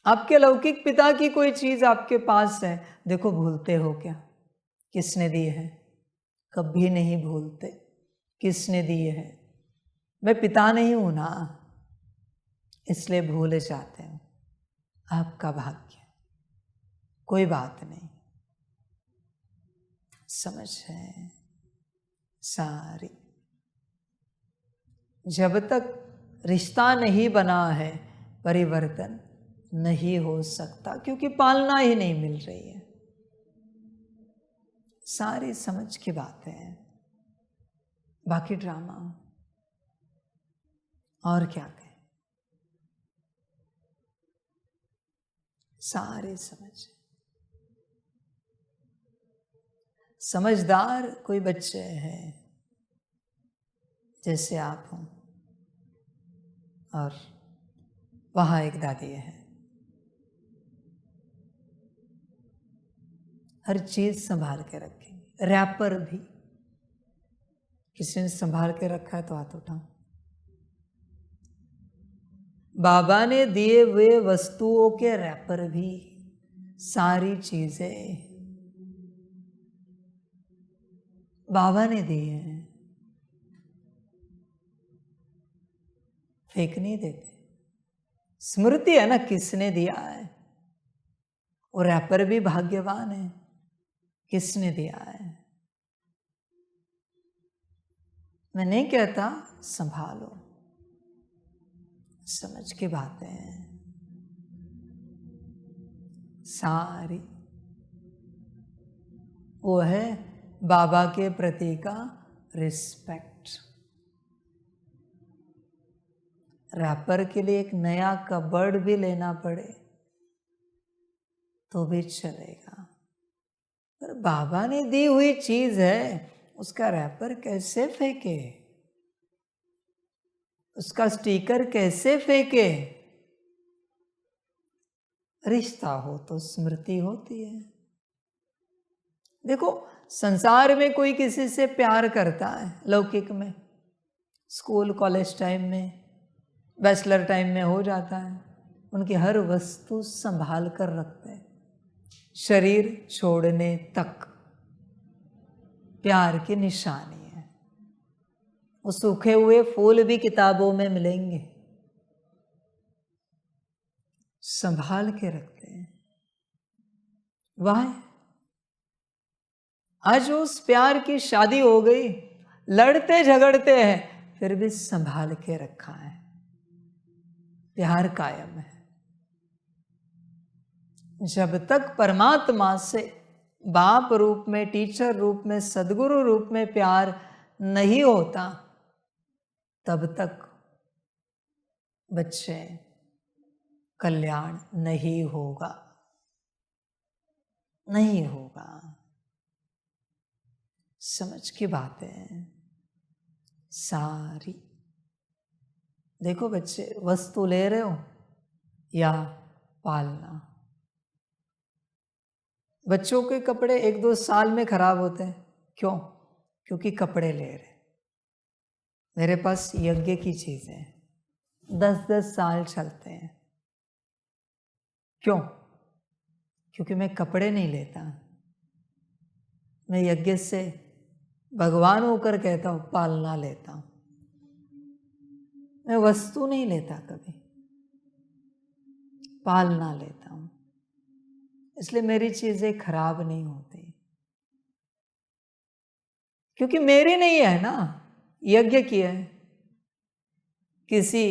Speaker 1: आपके लौकिक पिता की कोई चीज आपके पास है, देखो भूलते हो क्या? किसने दी है? कभी नहीं भूलते। किसने दी है? मैं पिता नहीं हूं ना, इसलिए भूल जाते हो। आपका भाग्य, कोई बात नहीं। समझ है सारी। जब तक रिश्ता नहीं बना है, परिवर्तन नहीं हो सकता, क्योंकि पालना ही नहीं मिल रही है। सारी समझ की बातें हैं, बाकी ड्रामा और क्या कहें। सारे समझदार कोई बच्चे हैं जैसे आप हों, और वहाँ एक दादी है, हर चीज संभाल के रखेंगे। रैपर भी किसी ने संभाल के रखा है तो हाथ उठाओ। बाबा ने दिए हुए वस्तुओं के रैपर भी, सारी चीजें बाबा ने दिए हैं, फेंक नहीं देते। स्मृति है ना, किसने दिया है। और रैपर भी भाग्यवान है, किसने दिया है। मैं नहीं कहता संभालो, समझ की बातें हैं सारी। वो है बाबा के प्रति का रिस्पेक्ट। रैपर के लिए एक नया कबर्ड भी लेना पड़े तो भी चलेगा, पर बाबा ने दी हुई चीज है, उसका रैपर कैसे फेंके, उसका स्टिकर कैसे फेंके। रिश्ता हो तो स्मृति होती है। देखो संसार में कोई किसी से प्यार करता है, लौकिक में स्कूल कॉलेज टाइम में, बैचलर टाइम में हो जाता है, उनकी हर वस्तु संभाल कर रखते हैं, शरीर छोड़ने तक प्यार की निशानी है। वो सूखे हुए फूल भी किताबों में मिलेंगे, संभाल के रखते हैं। वाह, आज उस प्यार की शादी हो गई, लड़ते झगड़ते हैं फिर भी संभाल के रखा है, प्यार कायम है। जब तक परमात्मा से बाप रूप में, टीचर रूप में, सदगुरु रूप में प्यार नहीं होता, तब तक बच्चे कल्याण नहीं होगा, नहीं होगा। समझ की बातें सारी। देखो बच्चे, वस्तु ले रहे हो या पालना। बच्चों के कपड़े 1-2 साल में खराब होते हैं, क्यों? क्योंकि कपड़े ले रहे। मेरे पास यज्ञ की चीजें 10-10 साल चलते हैं, क्यों? क्योंकि मैं कपड़े नहीं लेता, मैं यज्ञ से भगवान होकर कहता हूं पालना लेता हूं। मैं वस्तु नहीं लेता, कभी पालना लेता हूं, इसलिए मेरी चीजें खराब नहीं होती, क्योंकि मेरी नहीं है ना, यज्ञ की है। किसी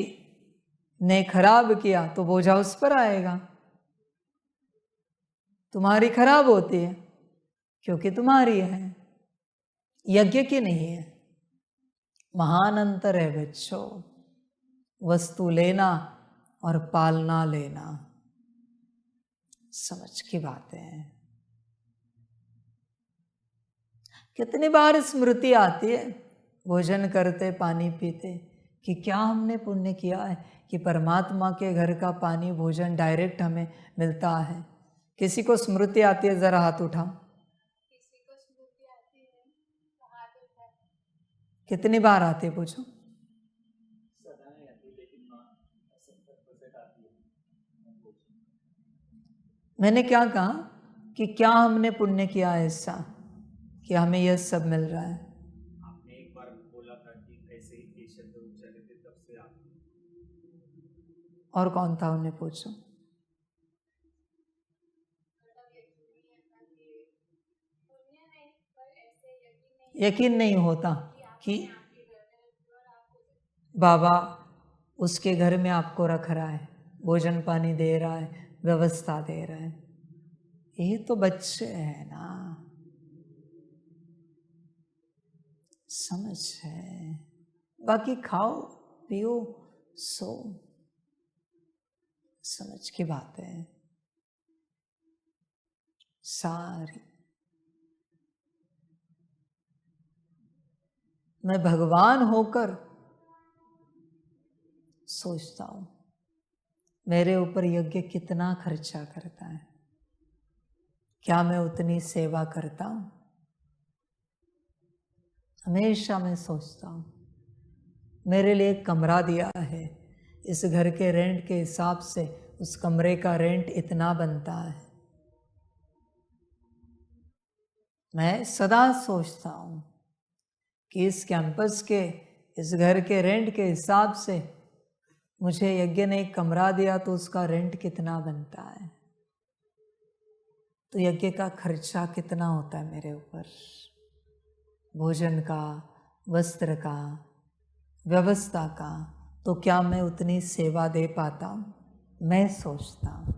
Speaker 1: ने खराब किया तो बोझा उस पर आएगा। तुम्हारी खराब होती है क्योंकि तुम्हारी है, यज्ञ की नहीं है। महान अंतर है बच्चों, वस्तु लेना और पालना लेना, समझ की बातें हैं। कितनी बार स्मृति आती है भोजन करते पानी पीते कि क्या हमने पुण्य किया है कि परमात्मा के घर का पानी भोजन डायरेक्ट हमें मिलता है। किसी को स्मृति आती है, जरा हाथ उठाओ।
Speaker 5: किसी को स्मृति आती है तो हाथ उठाओ।
Speaker 1: कितनी बार आती है पूछो। मैंने क्या कहा कि क्या हमने पुण्य किया है ऐसा कि हमें यह सब मिल रहा है।
Speaker 6: आपने एक बार बोला था कि ऐसे ही ये शब्द उच्चारे थे, तब से आप।
Speaker 1: और कौन था, उन्हें पूछो। यकीन नहीं होता कि बाबा उसके घर में आपको रख रहा है, भोजन पानी दे रहा है, व्यवस्था दे रहा है। ये तो बच्चे हैं ना, समझ है। बाकी खाओ पियो सो, समझ की बात है सारी। मैं भगवान होकर सोचता हूं मेरे ऊपर यज्ञ कितना खर्चा करता है, क्या मैं उतनी सेवा करता हूं। हमेशा मैं सोचता हूं मेरे लिए एक कमरा दिया है, इस घर के रेंट के हिसाब से उस कमरे का रेंट इतना बनता है। मैं सदा सोचता हूं कि इस कैंपस के, इस घर के रेंट के हिसाब से मुझे यज्ञ ने एक कमरा दिया तो उसका रेंट कितना बनता है, तो यज्ञ का खर्चा कितना होता है मेरे ऊपर, भोजन का, वस्त्र का, व्यवस्था का। तो क्या मैं उतनी सेवा दे पाता हूं? मैं सोचता हूं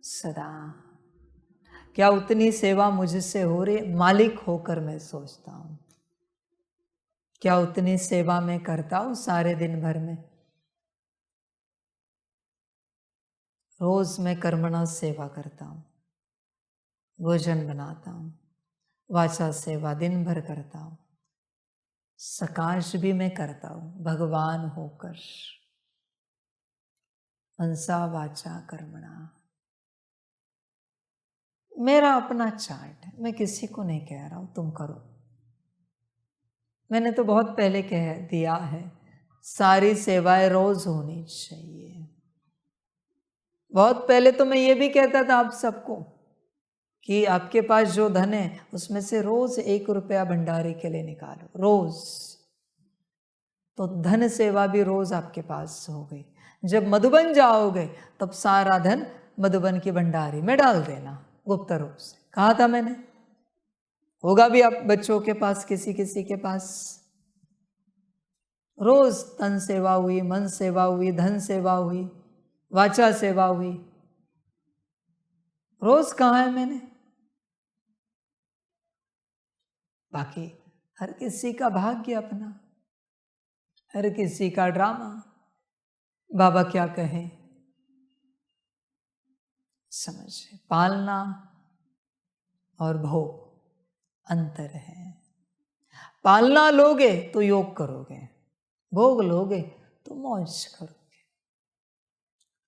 Speaker 1: सदा, क्या उतनी सेवा मुझसे हो रही? मालिक होकर मैं सोचता हूं क्या उतनी सेवा मैं करता हूं सारे दिन भर में? रोज मैं कर्मणा सेवा करता हूं, भोजन बनाता हूं, वाचा सेवा दिन भर करता हूं, सकाश भी मैं करता हूं भगवान होकर, मनसा वाचा कर्मणा। मेरा अपना चार्ट है, मैं किसी को नहीं कह रहा हूं तुम करो। मैंने तो बहुत पहले कह दिया है सारी सेवाएं रोज होनी चाहिए। बहुत पहले तो मैं ये भी कहता था आप सबको कि आपके पास जो धन है उसमें से रोज 1 रुपया भंडारे के लिए निकालो, रोज। तो धन सेवा भी रोज आपके पास हो गई। जब मधुबन जाओगे तब सारा धन मधुबन की भंडारी में डाल देना गुप्त रूप से। कहा था मैंने, होगा भी आप बच्चों के पास, किसी किसी के पास। रोज तन सेवा हुई, मन सेवा हुई, धन सेवा हुई, वाचा सेवा हुई, रोज कहा है मैंने। बाकी हर किसी का भाग्य अपना, हर किसी का ड्रामा। बाबा क्या कहें, समझे, पालना और भोग अंतर है। पालना लोगे तो योग करोगे, भोग लोगे तो मौज करोगे।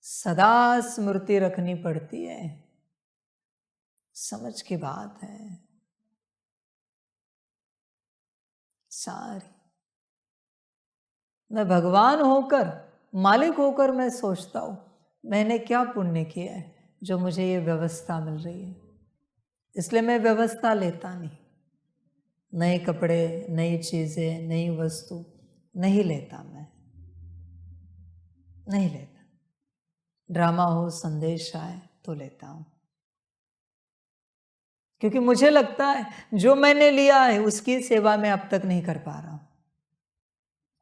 Speaker 1: सदा स्मृति रखनी पड़ती है, समझ की बात है सारी। मैं भगवान होकर, मालिक होकर मैं सोचता हूं मैंने क्या पुण्य किया है जो मुझे ये व्यवस्था मिल रही है। इसलिए मैं व्यवस्था लेता नहीं। नए कपड़े, नई चीजें, नई वस्तु नहीं लेता, मैं नहीं लेता। ड्रामा हो, संदेश आए तो लेता हूं, क्योंकि मुझे लगता है जो मैंने लिया है उसकी सेवा मैं अब तक नहीं कर पा रहा हूं,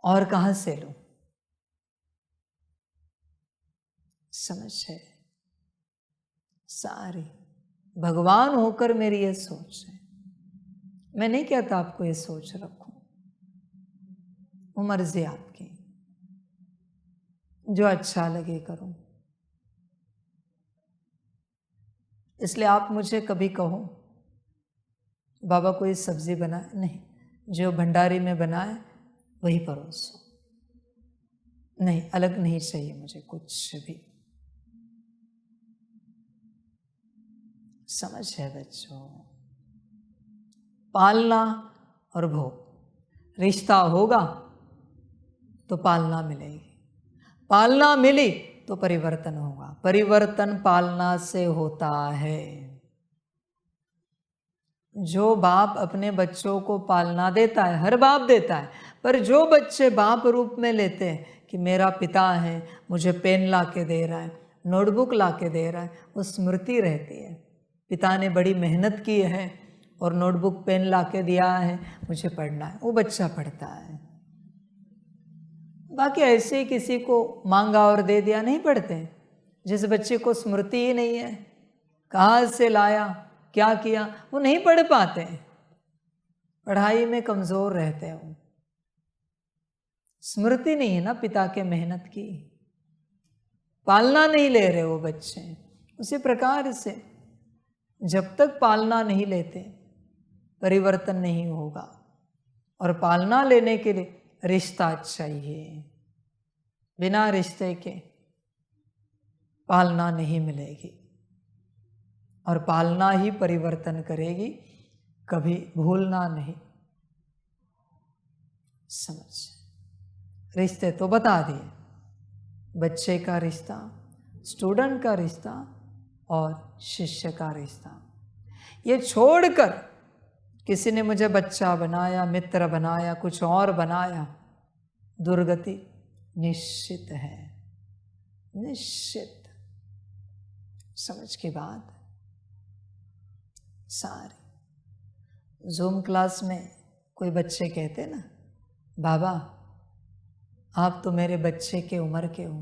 Speaker 1: और कहां से लूं। समझ है सारी, भगवान होकर मेरी ये सोच है। मैं नहीं कहता आपको ये सोच रखो, वो मर्जी आपकी, जो अच्छा लगे करो। इसलिए आप मुझे कभी कहो बाबा कोई सब्जी बनाए, नहीं, जो भंडारी में बनाए वही परोसो, नहीं अलग नहीं चाहिए मुझे कुछ भी। समझ है बच्चों, पालना और भोग, रिश्ता होगा तो पालना मिलेगी, पालना मिली तो परिवर्तन होगा, परिवर्तन पालना से होता है। जो बाप अपने बच्चों को पालना देता है, हर बाप देता है, पर जो बच्चे बाप रूप में लेते हैं कि मेरा पिता है, मुझे पेन ला के दे रहा है, नोटबुक ला के दे रहा है, वो स्मृति रहती है, पिता ने बड़ी मेहनत की है और नोटबुक पेन ला के दिया है, मुझे पढ़ना है, वो बच्चा पढ़ता है। बाकी ऐसे ही किसी को मांगा और दे दिया नहीं पढ़ते। जिस बच्चे को स्मृति ही नहीं है, कहाँ से लाया क्या किया, वो नहीं पढ़ पाते, पढ़ाई में कमजोर रहते हैं, वो स्मृति नहीं है ना पिता के मेहनत की, पालना नहीं ले रहे वो बच्चे। उसी प्रकार से जब तक पालना नहीं लेते परिवर्तन नहीं होगा, और पालना लेने के लिए रिश्ता चाहिए, बिना रिश्ते के पालना नहीं मिलेगी, और पालना ही परिवर्तन करेगी, कभी भूलना नहीं। समझ, रिश्ते तो बता दिए, बच्चे का रिश्ता, स्टूडेंट का रिश्ता और शिष्य का रिश्ता। ये छोड़कर किसी ने मुझे बच्चा बनाया, मित्र बनाया, कुछ और बनाया, दुर्गति निश्चित है, निश्चित। समझ की बात सारी। जूम क्लास में कोई बच्चे कहते ना, बाबा आप तो मेरे बच्चे के उम्र के हो,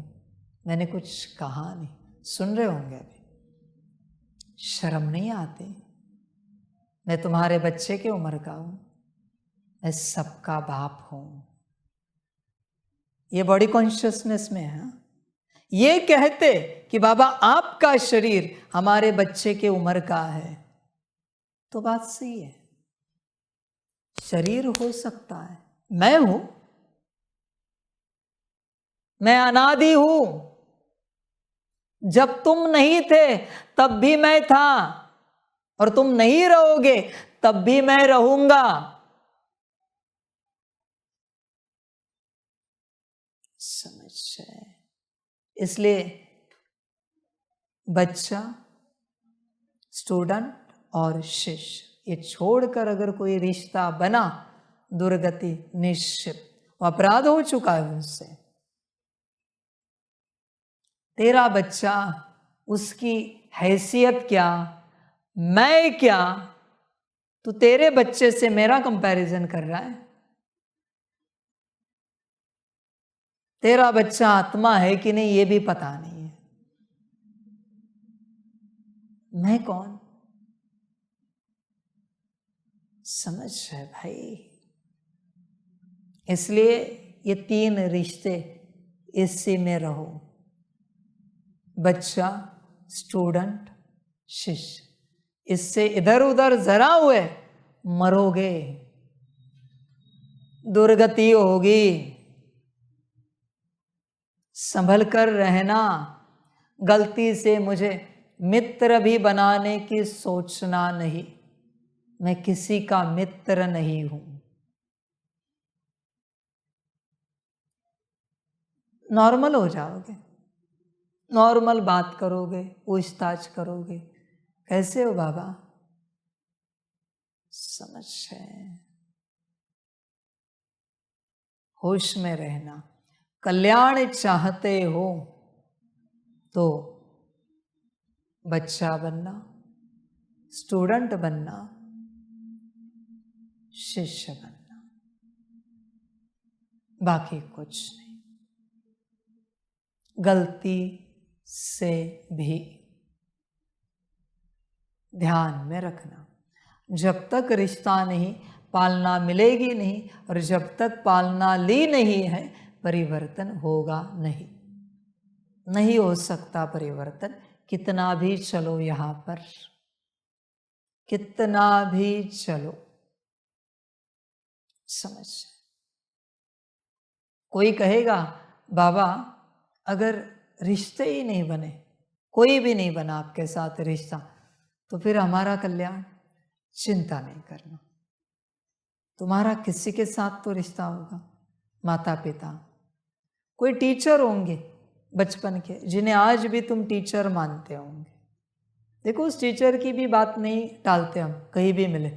Speaker 1: मैंने कुछ कहा नहीं, सुन रहे होंगे अभी, शर्म नहीं आती? मैं तुम्हारे बच्चे के उम्र का हूं, मैं सबका बाप हूं। ये बॉडी कॉन्शियसनेस में है। ये कहते कि बाबा आपका शरीर हमारे बच्चे के उम्र का है, तो बात सही है, शरीर हो सकता है, मैं हूं, मैं अनादि हूं, जब तुम नहीं थे तब भी मैं था, और तुम नहीं रहोगे तब भी मैं रहूंगा। समझ है? इसलिए बच्चा, स्टूडेंट और शिष्य, ये छोड़कर अगर कोई रिश्ता बना, दुर्गति निश्चित, अपराध हो चुका है उनसे। तेरा बच्चा, उसकी हैसियत क्या, मैं क्या, तो तेरे बच्चे से मेरा कंपैरिजन कर रहा है। तेरा बच्चा आत्मा है कि नहीं ये भी पता नहीं है, मैं कौन? समझ है भाई? इसलिए ये तीन रिश्ते, इसी में रहो, बच्चा, स्टूडेंट, शिष्य। इससे इधर उधर जरा हुए मरोगे, दुर्गति होगी। संभल कर रहना। गलती से मुझे मित्र भी बनाने की सोचना नहीं, मैं किसी का मित्र नहीं हूं। नॉर्मल हो जाओगे, नॉर्मल बात करोगे, पूछताछ करोगे, कैसे हो बाबा? समझ है? होश में रहना। कल्याण चाहते हो तो बच्चा बनना, स्टूडेंट बनना, शिष्य बनना, बाकी कुछ नहीं। गलती से भी ध्यान में रखना, जब तक रिश्ता नहीं, पालना मिलेगी नहीं, और जब तक पालना ली नहीं है, परिवर्तन होगा नहीं। नहीं हो सकता परिवर्तन, कितना भी चलो यहाँ पर, कितना भी चलो। समझ, कोई कहेगा बाबा अगर रिश्ते ही नहीं बने, कोई भी नहीं बना आपके साथ रिश्ता, तो फिर हमारा कल्याण। चिंता नहीं करना, तुम्हारा किसी के साथ तो रिश्ता होगा, माता पिता, कोई टीचर होंगे बचपन के, जिन्हें आज भी तुम टीचर मानते होंगे। देखो उस टीचर की भी बात नहीं टालते हम, कहीं भी मिले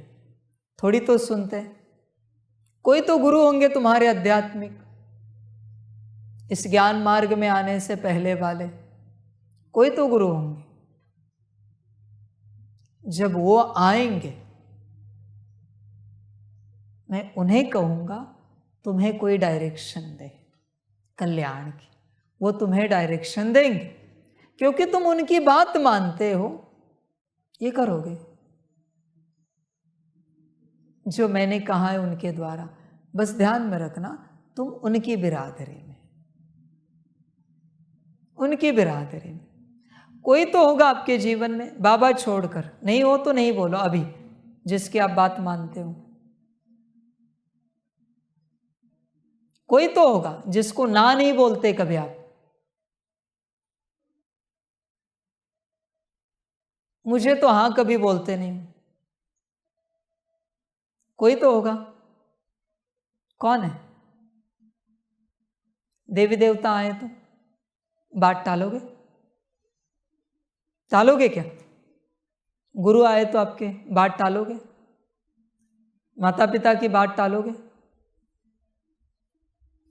Speaker 1: थोड़ी तो सुनते। कोई तो गुरु होंगे तुम्हारे आध्यात्मिक, इस ज्ञान मार्ग में आने से पहले वाले, कोई तो गुरु होंगे। जब वो आएंगे, मैं उन्हें कहूंगा तुम्हें कोई डायरेक्शन दे कल्याण की, वो तुम्हें डायरेक्शन देंगे, क्योंकि तुम उनकी बात मानते हो। ये करोगे जो मैंने कहा है उनके द्वारा। बस ध्यान में रखना, तुम उनकी बिरादरी में, उनकी बिरादरी में। कोई तो होगा आपके जीवन में, बाबा छोड़कर, नहीं हो तो नहीं बोलो अभी, जिसकी आप बात मानते हो। कोई तो होगा जिसको ना नहीं बोलते कभी आप। मुझे तो हाँ कभी बोलते नहीं। कोई तो होगा, कौन है? देवी देवता आए तो बात टालोगे? टालोगे क्या? गुरु आए तो आपके बात टालोगे? माता पिता की बात टालोगे?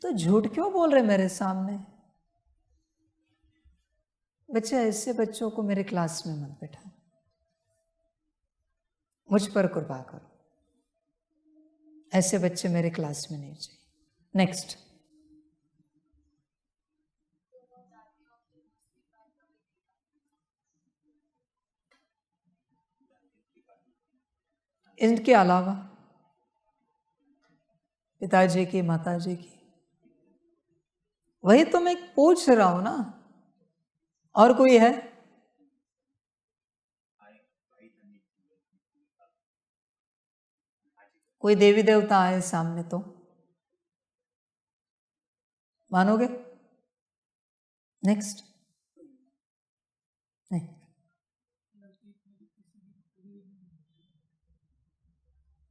Speaker 1: तो झूठ क्यों बोल रहे मेरे सामने? बच्चे, ऐसे बच्चों को मेरे क्लास में मत बैठा, मुझ पर कृपा करो। ऐसे बच्चे मेरे क्लास में नहीं चाहिए। नेक्स्ट। इनके अलावा पिताजी की, माताजी की, वही तो मैं पूछ रहा हूं ना। और कोई है? कोई देवी देवता आए सामने तो मानोगे? नेक्स्ट। नहीं,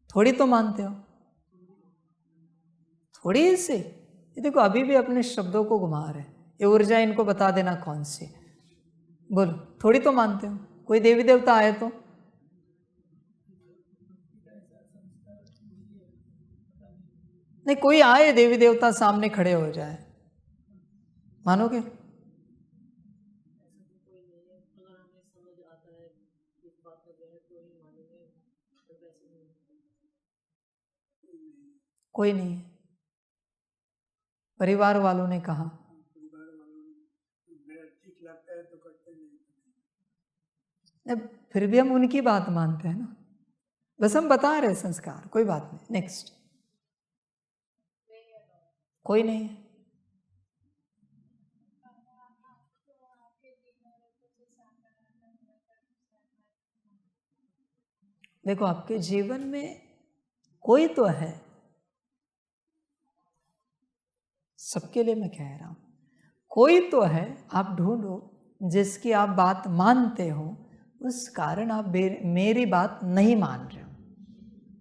Speaker 1: थोड़ी तो मानते हो, थोड़ी सी। ये देखो अभी भी अपने शब्दों को घुमा रहे। ये ऊर्जा इनको बता देना कौन सी। बोलो, थोड़ी तो मानते हो। कोई देवी देवता आए तो? नहीं, कोई आए देवी देवता सामने खड़े हो जाए, मानोगे? कोई नहीं है। परिवार वालों ने कहा, फिर भी हम उनकी बात मानते हैं ना। बस हम बता रहे संस्कार, कोई बात नहीं। नेक्स्ट। कोई नहीं है। देखो आपके जीवन में कोई तो है, सबके लिए मैं कह रहा हूं, कोई तो है। आप ढूंढो जिसकी आप बात मानते हो, उस कारण आप मेरी बात नहीं मान रहे हो।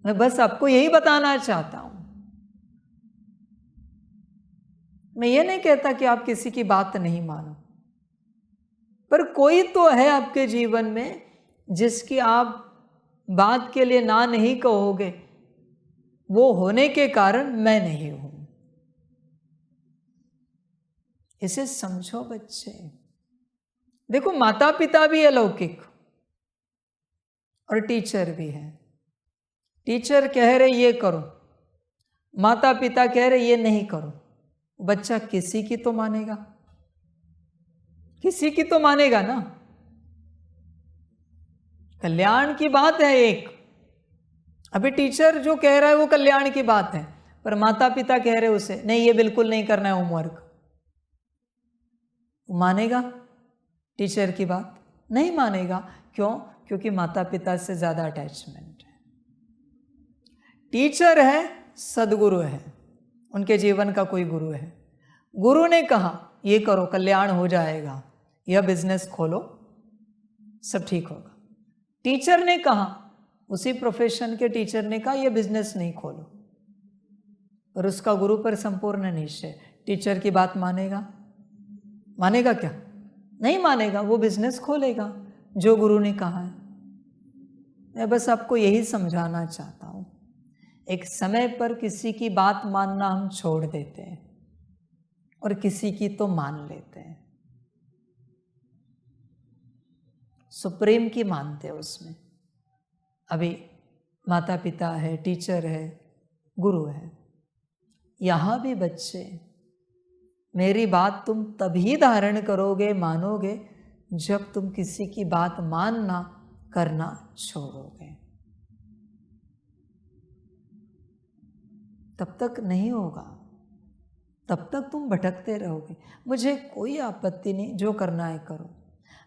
Speaker 1: मैं बस आपको यही बताना चाहता हूं। मैं ये नहीं कहता कि आप किसी की बात नहीं मानो, पर कोई तो है आपके जीवन में जिसकी आप बात के लिए ना नहीं कहोगे, वो होने के कारण मैं नहीं हूं। इसे समझो बच्चे। देखो, माता पिता भी अलौकिक और टीचर भी है। टीचर कह रहे ये करो, माता पिता कह रहे ये नहीं करो, बच्चा किसी की तो मानेगा, किसी की तो मानेगा ना। कल्याण की बात है एक, अभी टीचर जो कह रहा है वो कल्याण की बात है, पर माता पिता कह रहे उसे नहीं, ये बिल्कुल नहीं करना है होमवर्क, मानेगा टीचर की बात? नहीं मानेगा। क्यों? क्योंकि माता पिता से ज्यादा अटैचमेंट है। टीचर है, सदगुरु है, उनके जीवन का कोई गुरु है। गुरु ने कहा ये करो, कल्याण हो जाएगा, यह बिजनेस खोलो, सब ठीक होगा। टीचर ने कहा, उसी प्रोफेशन के टीचर ने कहा ये बिजनेस नहीं खोलो, और उसका गुरु पर संपूर्ण निश्चय, टीचर की बात मानेगा? मानेगा क्या? नहीं मानेगा, वो बिजनेस खोलेगा जो गुरु ने कहा है। मैं बस आपको यही समझाना चाहता हूं, एक समय पर किसी की बात मानना हम छोड़ देते हैं और किसी की तो मान लेते हैं। सुप्रीम की मानते हैं उसमें। अभी माता पिता है, टीचर है, गुरु है। यहां भी बच्चे, मेरी बात तुम तभी धारण करोगे, मानोगे, जब तुम किसी की बात मानना करना छोड़ोगे। तब तक नहीं होगा, तब तक तुम भटकते रहोगे। मुझे कोई आपत्ति नहीं, जो करना है करो,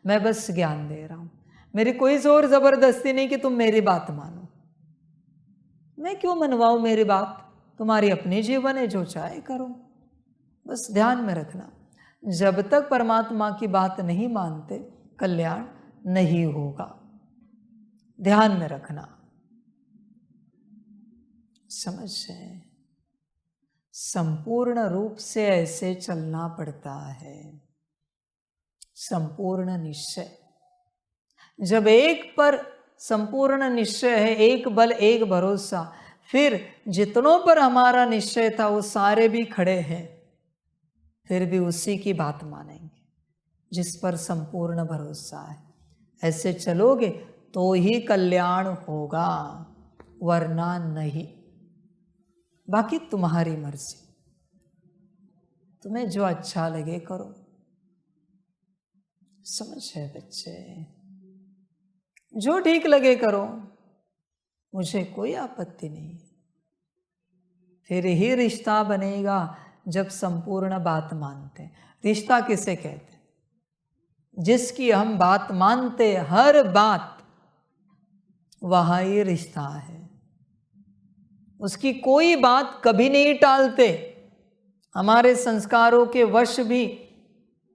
Speaker 1: मैं बस ज्ञान दे रहा हूं, मेरी कोई जोर जबरदस्ती नहीं कि तुम मेरी बात मानो। मैं क्यों मनवाऊं मेरी बात? तुम्हारी अपनी जीवन है, जो चाहे करो। बस ध्यान में रखना, जब तक परमात्मा की बात नहीं मानते कल्याण नहीं होगा। ध्यान में रखना, समझ है? संपूर्ण रूप से ऐसे चलना पड़ता है, संपूर्ण निश्चय। जब एक पर संपूर्ण निश्चय है, एक बल एक भरोसा, फिर जितनों पर हमारा निश्चय था वो सारे भी खड़े हैं, फिर भी उसी की बात मानेंगे जिस पर संपूर्ण भरोसा है। ऐसे चलोगे तो ही कल्याण होगा, वरना नहीं। बाकी तुम्हारी मर्जी, तुम्हें जो अच्छा लगे करो। समझ है बच्चे? जो ठीक लगे करो, मुझे कोई आपत्ति नहीं। फिर ही रिश्ता बनेगा जब संपूर्ण बात मानते हैं। रिश्ता किसे कहते हैं? जिसकी हम बात मानते, हर बात, वहां ही रिश्ता है। उसकी कोई बात कभी नहीं टालते, हमारे संस्कारों के वश भी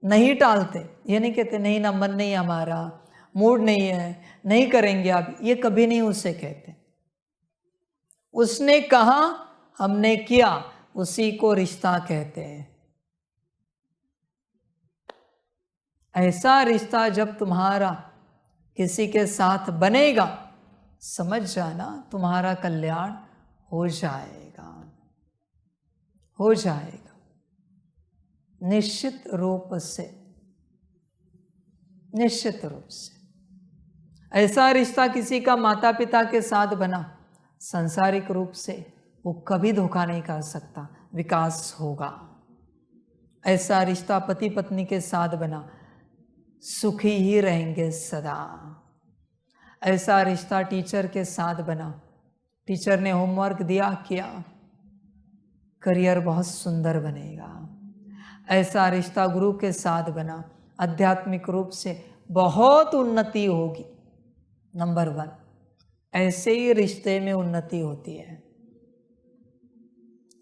Speaker 1: नहीं टालते। ये नहीं कहते नहीं ना, मन नहीं हमारा, मूड नहीं है, नहीं करेंगे आप, ये कभी नहीं उसे कहते। उसने कहा, हमने किया, उसी को रिश्ता कहते हैं। ऐसा रिश्ता जब तुम्हारा किसी के साथ बनेगा, समझ जाना तुम्हारा कल्याण हो जाएगा, हो जाएगा निश्चित रूप से, निश्चित रूप से। ऐसा रिश्ता किसी का माता पिता के साथ बना, सांसारिक रूप से वो कभी धोखा नहीं कर सकता, विकास होगा। ऐसा रिश्ता पति पत्नी के साथ बना, सुखी ही रहेंगे सदा। ऐसा रिश्ता टीचर के साथ बना, टीचर ने होमवर्क दिया, किया, करियर बहुत सुंदर बनेगा। ऐसा रिश्ता गुरु के साथ बना, आध्यात्मिक रूप से बहुत उन्नति होगी। नंबर 1, ऐसे ही रिश्ते में उन्नति होती है।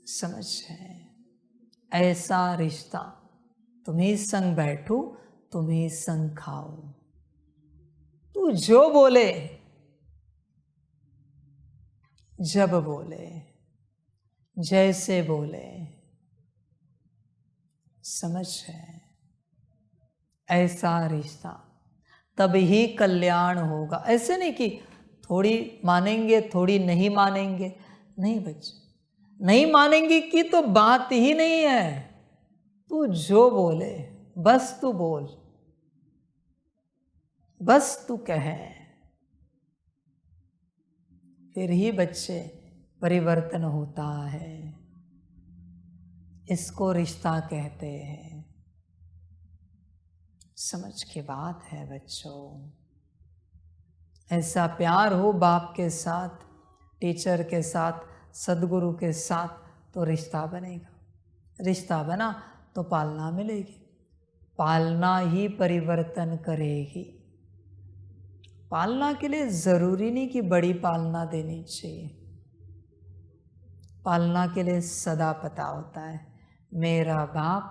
Speaker 1: समझ है? ऐसा रिश्ता, तुम ही संग बैठो, तुम ही संग खाओ, तू जो बोले, जब बोले, जैसे बोले। समझ है? ऐसा रिश्ता, तब ही कल्याण होगा। ऐसे नहीं कि थोड़ी मानेंगे थोड़ी नहीं मानेंगे, नहीं बच्चे, नहीं मानेंगे की तो बात ही नहीं है। तू जो बोले बस तू बोल, बस तू कहे, फिर ही बच्चे परिवर्तन होता है। इसको रिश्ता कहते हैं। समझ की बात है बच्चों। ऐसा प्यार हो बाप के साथ, टीचर के साथ, सदगुरु के साथ, तो रिश्ता बनेगा। रिश्ता बना तो पालना मिलेगी। पालना ही परिवर्तन करेगी। पालना के लिए ज़रूरी नहीं कि बड़ी पालना देनी चाहिए। पालना के लिए सदा पता होता है मेरा बाप,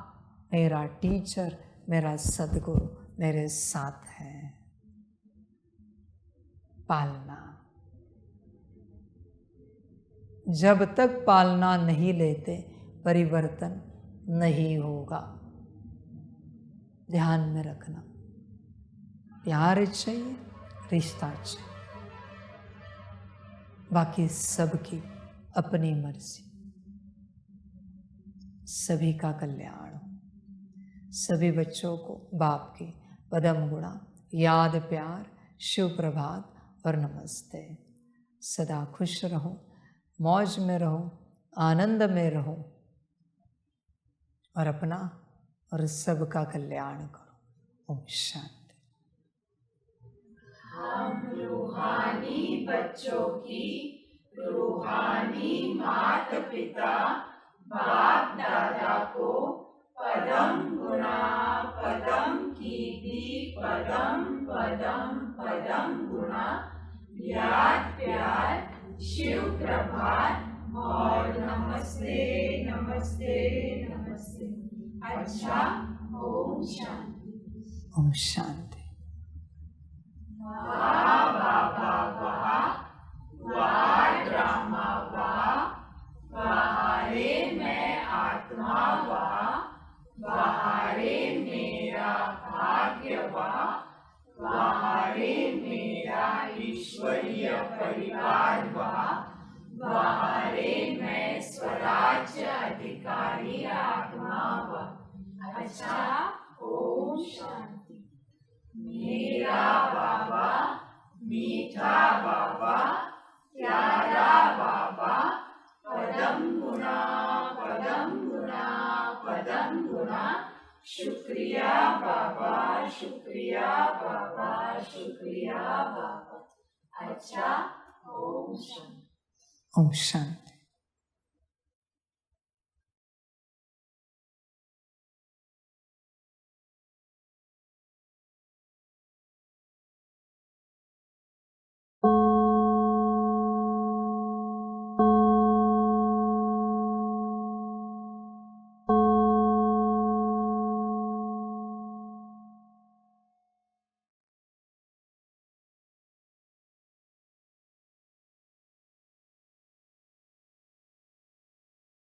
Speaker 1: मेरा टीचर, मेरा सदगुरु मेरे साथ है। पालना, जब तक पालना नहीं लेते परिवर्तन नहीं होगा। ध्यान में रखना। प्यार चाहिए, रिश्ता चाहिए, बाकी सबकी अपनी मर्जी। सभी का कल्याण हो। सभी बच्चों को बाप की पदम गुणा याद, प्यार, शिव प्रभात और नमस्ते। सदा खुश रहो, मौज में रहो, आनंद में रहो और अपना और सबका कल्याण करो। ओम शांति।
Speaker 2: हम रूहानी बच्चों की रूहानी माता पिता बाप दादा को पदम गुणा पदम कीर्ति पदम पदम पदम गुणा याद प्यार शिव प्रभात और नमस्ते नमस्ते नमस्ते। अच्छा, ओम शांति।
Speaker 1: ओम शांति।
Speaker 2: वाह बाबा वाह, वाह ड्रामा वाह, बहारे मैं आत्मा वाह, बहारे मेरा भाग्य वाह, बहारे मेरा ईश्वरीय परिवार वाह, बहारे मैं स्वराज्य अधिकारी आत्मा वाह। अच्छा, ओम शांति। मेरा बाबा, मीठा बाबा, प्यारा बाबा, पदम गुणा पदम गुणा पदम गुणा। शुक्रिया बाबा, शुक्रिया बाबा, शुक्रिया बाबा। अच्छा, ओम शांति।
Speaker 1: ओम शांति।